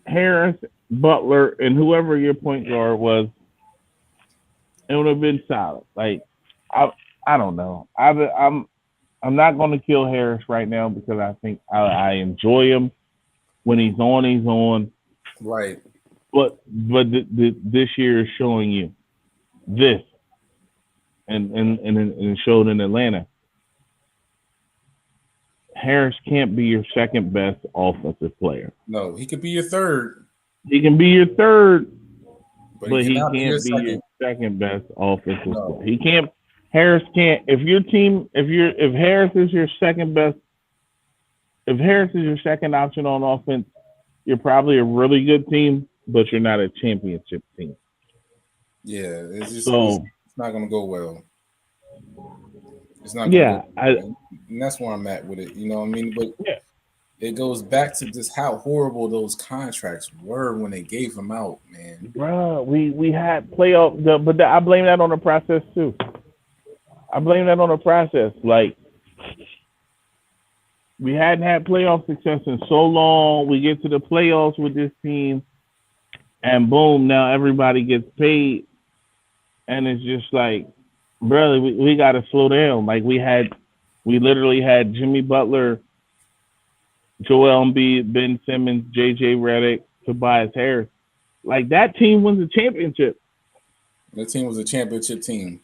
Harris, Butler, and whoever your point guard was. It would have been solid. Like I don't know. I'm not going to kill Harris right now because I think I enjoy him when he's on. He's on. right. But this year is showing you this, and it showed in Atlanta. Harris can't be your second best offensive player. No, he could be your third, He can be your third, but but he cannot be your can't be second. your second best offensive No. player. He can't. Harris can't. If Harris is your second best, if Harris is your second option on offense, you're probably a really good team, but you're not a championship team. Yeah, it's So not gonna go well. It's not. Gonna yeah, go well. And that's where I'm at with it. You know what I mean? But yeah. it goes back to just how horrible those contracts were when they gave them out, man. Bruh, we had playoff, but I blame that on the process too. I blame that on the process. Like we hadn't had playoff success in so long. We get to the playoffs with this team, and boom, now everybody gets paid, and it's just like, brother, we got to slow down. Like we literally had Jimmy Butler, Joel Embiid, Ben Simmons, J.J. Redick, Tobias Harris. Like that team wins the championship. That team was a championship team,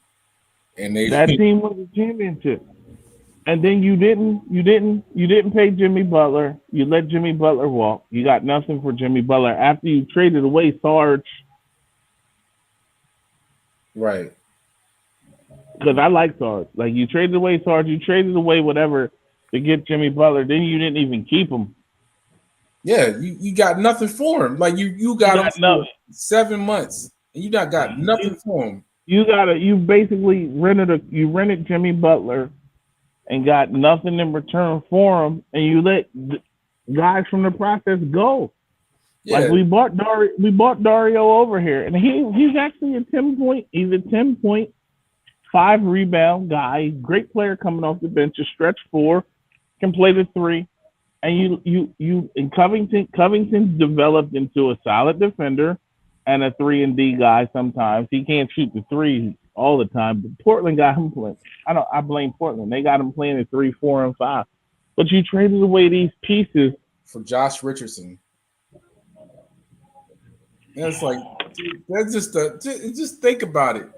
and That team was a championship. And then you didn't pay Jimmy Butler. You let Jimmy Butler walk. You got nothing for Jimmy Butler after you traded away Sarge. right. Because I like Sarge. Like you traded away Sarge, you traded away whatever to get Jimmy Butler. Then you didn't even keep him. Yeah, you got nothing for him. Like you got him for nothing. 7 months, and you not got nothing for him. You basically rented Jimmy Butler and got nothing in return for him, and you let guys from the process go. Yeah. Like we bought Dario over here, and he's actually a 10.5 rebound guy, great player coming off the bench, a stretch four, can play the three, and you and Covington developed into a solid defender and a 3-and-D guy. Sometimes he can't shoot the three all the time, but Portland got him playing. I blame Portland. They got him playing at 3, 4, and 5. But you traded away these pieces for Josh Richardson. And it's like that's just think about it.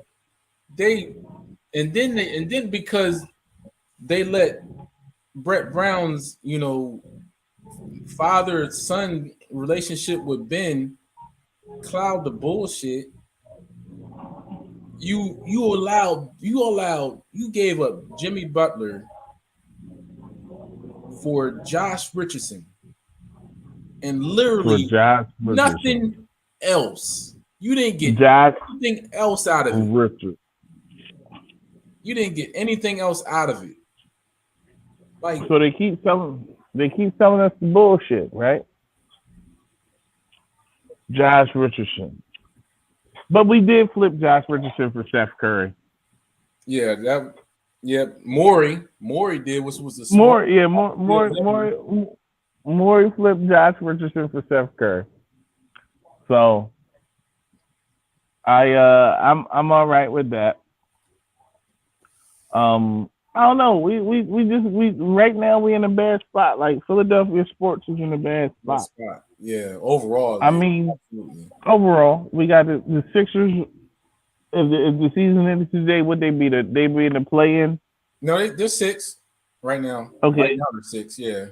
And then because they let Brett Brown's father-son relationship with Ben cloud the bullshit. You gave up Jimmy Butler for Josh Richardson and literally nothing else. You didn't get anything else out of it. You didn't get anything else out of it. Like so they keep telling us the bullshit, right? Josh Richardson. But we did flip Josh Richardson for Steph Curry. Yeah, Morey did was the smart. Morey flipped Josh Richardson for Steph Curry. So I'm all right with that. I don't know. We right now we in a bad spot. Like Philadelphia sports is in a bad That spot. spot. Yeah, overall. I Yeah, mean, absolutely. overall, we got the Sixers. If the season ended today, would they be in the play in? No, they're 6 right now. Right Okay, now they're 6. Yeah.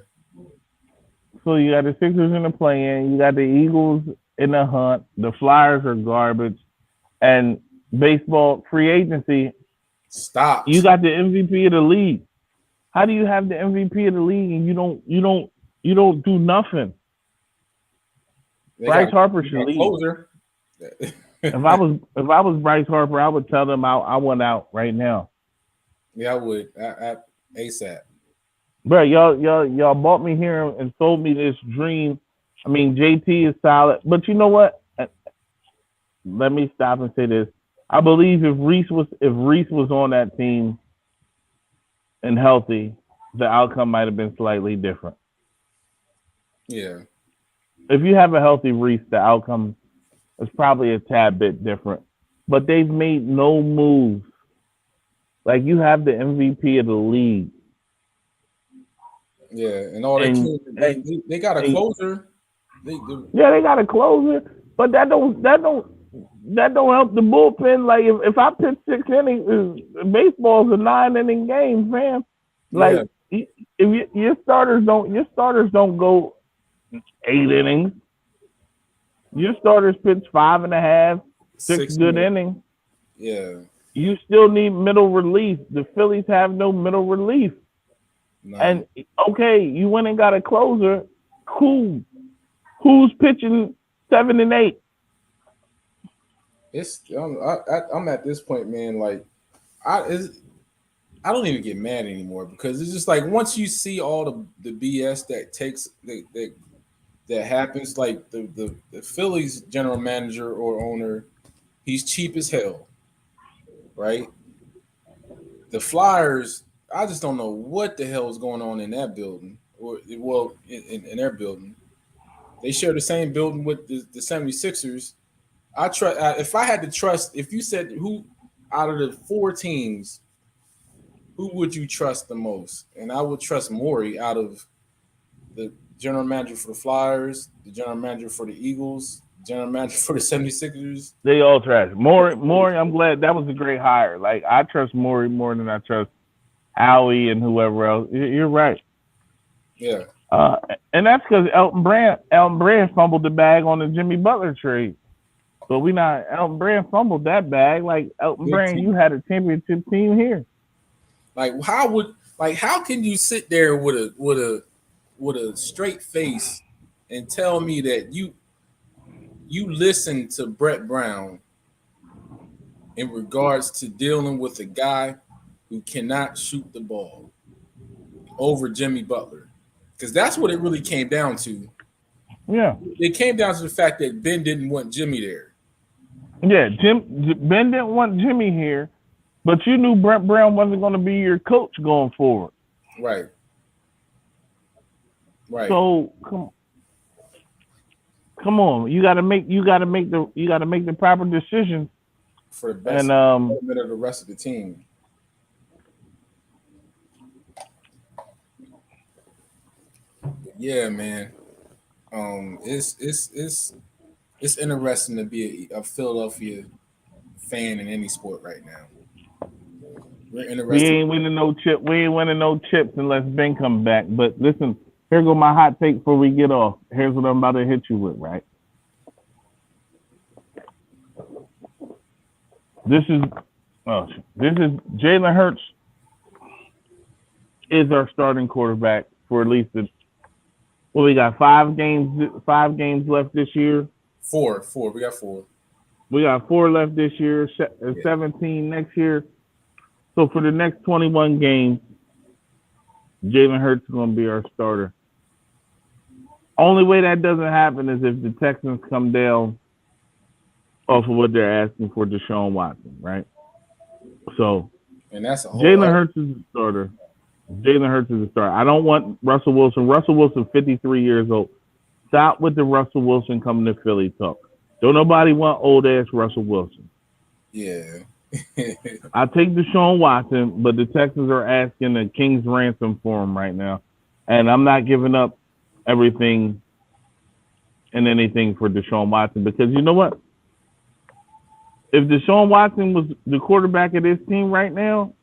so you got the Sixers in the play in. You got the Eagles in the hunt. The Flyers are garbage. And baseball free agency, you Stopped. got the MVP of the league. How do you have the MVP of the league and you don't do nothing? They Bryce got Harper should a leave. closer. If I was Bryce Harper, I would tell them I want out right now. Yeah, I would. ASAP. Bro, y'all bought me here and sold me this dream. I mean, JT is solid, but you know what? Let me stop and say this. I believe if Reese was on that team and healthy, the outcome might have been slightly different. Yeah. If you have a healthy Reese, the outcome is probably a tad bit different. But they've made no moves. Like you have the MVP of the league. Yeah, and all they got a closer. Yeah, they got a closer, but that don't help the bullpen. Like if I pitch 6 innings, baseball's a 9-inning game, fam. Like if your starters don't go 8 innings. Your starters pitch 5.5, 6 good innings. Yeah. You still need middle relief. The Phillies have no middle relief. No. And okay, you went and got a closer. Cool. Who's pitching 7 and 8? I'm at this point, man. Like I don't even get mad anymore because it's just like once you see all the BS that happens, like the Phillies general manager or owner, he's cheap as hell, right? The Flyers, I just don't know what the hell is going on in that building, or well, in their building. They share the same building with the 76ers. If I had to trust, if you said who out of the 4 teams, who would you trust the most? And I would trust Morey out of the general manager for the Flyers, the general manager for the Eagles, general manager for the 76ers. They all trash. Morey, I'm glad that was a great hire. Like I trust Morey more than I trust Howie and whoever else. You're right. Yeah. And that's because Elton Brand fumbled the bag on the Jimmy Butler trade. So Elton Brand fumbled that bag. Like Elton Brand, you had a championship team here. Like how can you sit there with a straight face and tell me that you listen to Brett Brown in regards to dealing with a guy who cannot shoot the ball over Jimmy Butler? Because that's what it really came down to. Yeah. It came down to the fact that Ben didn't want Jimmy there. Yeah, Ben didn't want Jimmy here, but you knew Brett Brown wasn't going to be your coach going forward. Right. So come on, you got to make the proper decisions for the best development of the rest of the team. Yeah, man. It's interesting to be a Philadelphia fan in any sport right now. We're interested. We ain't winning no chip. We ain't winning no chips unless Ben comes back. But listen, here go my hot take before we get off. Here's what I'm about to hit you with, right? This is Jalen Hurts is our starting quarterback for at least we got 5 games left this year. 4. We got 4. We got 4 left this year, 17 next year. So for the next 21 games, Jalen Hurts is going to be our starter. Only way that doesn't happen is if the Texans come down off of what they're asking for Deshaun Watson, right? So and that's a whole Jalen Hurts is the starter. Jalen Hurts is the starter. I don't want Russell Wilson. Russell Wilson, 53 years old. Stop with the Russell Wilson coming to Philly talk. Don't nobody want old ass Russell Wilson. Yeah. I take Deshaun Watson, but the Texans are asking a king's ransom for him right now, and I'm not giving up everything and anything for Deshaun Watson because you know what? If Deshaun Watson was the quarterback of this team right now,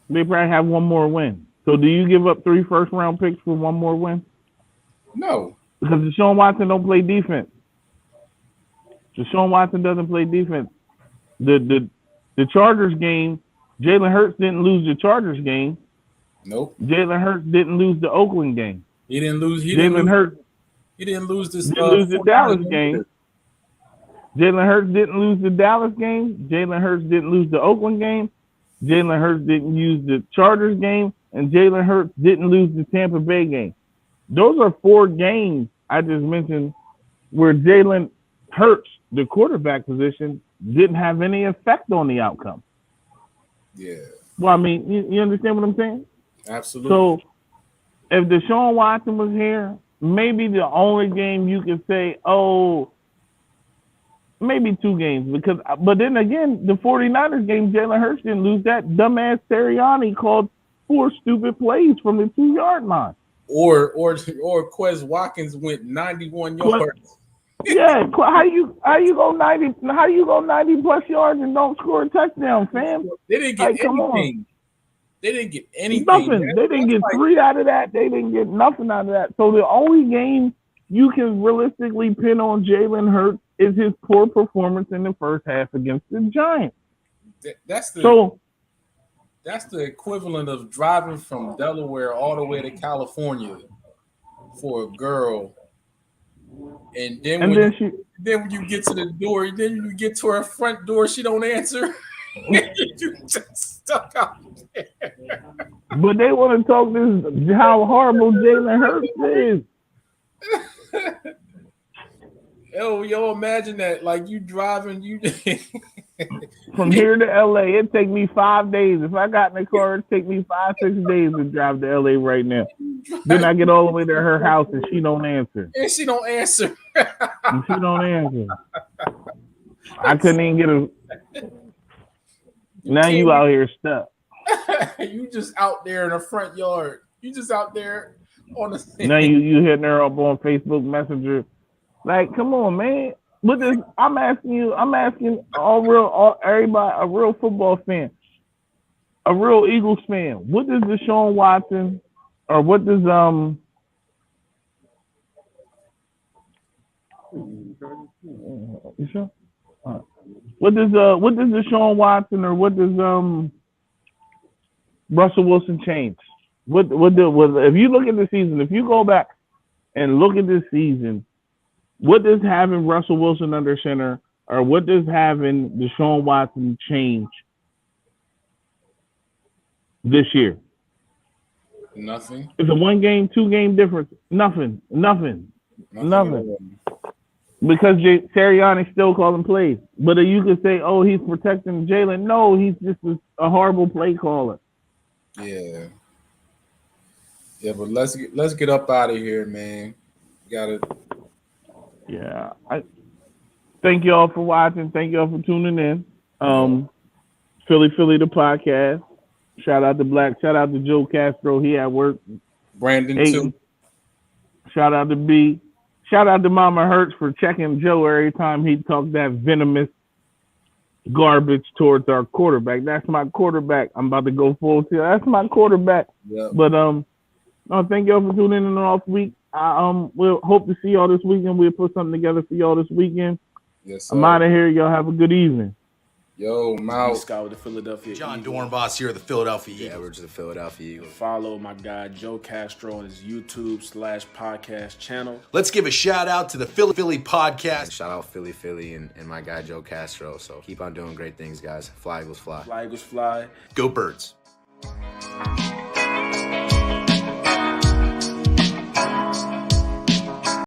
they probably have one more win. So do you give up 3 first-round picks for one more win? No. Because Deshaun Watson don't play defense. Deshaun Watson doesn't play defense. The Chargers game, Jalen Hurts didn't lose the Chargers game. Nope. Jalen Hurts didn't lose the Oakland game. He didn't lose. He didn't lose the Dallas game. Jalen Hurts didn't lose the Dallas game. Jalen Hurts didn't lose the Oakland game. Jalen Hurts didn't use the Chargers game. And Jalen Hurts didn't lose the Tampa Bay game. Those are 4 games I just mentioned where Jalen Hurts, the quarterback position, didn't have any effect on the outcome. Yeah. Well, I mean, you understand what I'm saying? Absolutely. So if Deshaun Watson was here, maybe the only game you could say, oh, maybe 2 games. But then again, the 49ers game, Jalen Hurts didn't lose that. Dumbass Sirianni called 4 stupid plays from the 2-yard line. Or Quez Watkins went 91 yards. Yeah, how you go 90 plus yards and don't score a touchdown, fam? They didn't get anything. Come on. They didn't get anything. Nothing. They didn't get 3 out of that. They didn't get nothing out of that. So the only game you can realistically pin on Jalen Hurts is his poor performance in the first half against the Giants. That's the equivalent of driving from Delaware all the way to California for a girl. And then when you get to the door, then you get to her front door, she don't answer. You just stuck out there. But they want to talk this how horrible Jalen Hurts is. Yo, imagine that. Like you driving, from here to LA, it take me 5 days. If I got in the car, it take me 5-6 days to drive to LA right now. Then I get all the way to her house and she don't answer. And she don't answer. I couldn't even get a. Now you out here stuck. You just out there in the front yard. You just out there on the. Now you hitting her up on Facebook Messenger. Like, come on, man. But this, I'm asking everybody, a real football fan, a real Eagles fan. What does Deshaun Watson, or what does what does Deshaun Watson or what does Russell Wilson change? What if you look at the season, if you go back and look at this season, what does having Russell Wilson under center or what does having Deshaun Watson change this year? Nothing. It's a 1-game, 2-game difference. Nothing. Because Sirianni still calling plays. But you could say, oh, he's protecting Jalen. No, he's just a horrible play caller. Yeah. Yeah, but let's get up out of here, man. Yeah. Thank y'all for watching. Thank y'all for tuning in. Philly the podcast. Shout out to Black. Shout out to Joe Castro. He at work. Brandon Aiden. too. Shout out to B. Shout out to Mama Hurts for checking Joe every time he talked that venomous garbage towards our quarterback. That's my quarterback. I'm about to go full tilt. That's my quarterback. Yep. But thank y'all for tuning in on off week. We'll hope to see y'all this weekend. We'll put something together for y'all this weekend. Yes, sir. I'm out of here. Y'all have a good evening. Yo, Mal. Scott with the Philadelphia John Eagles. Dornbos here, the Philadelphia Eagles. Edwards of the Philadelphia Eagles. Follow my guy Joe Castro on his YouTube/podcast channel. Let's give a shout out to the Philly podcast. And shout out Philly and my guy Joe Castro. So keep on doing great things, guys. Fly Eagles fly. Fly Eagles fly. Go Birds.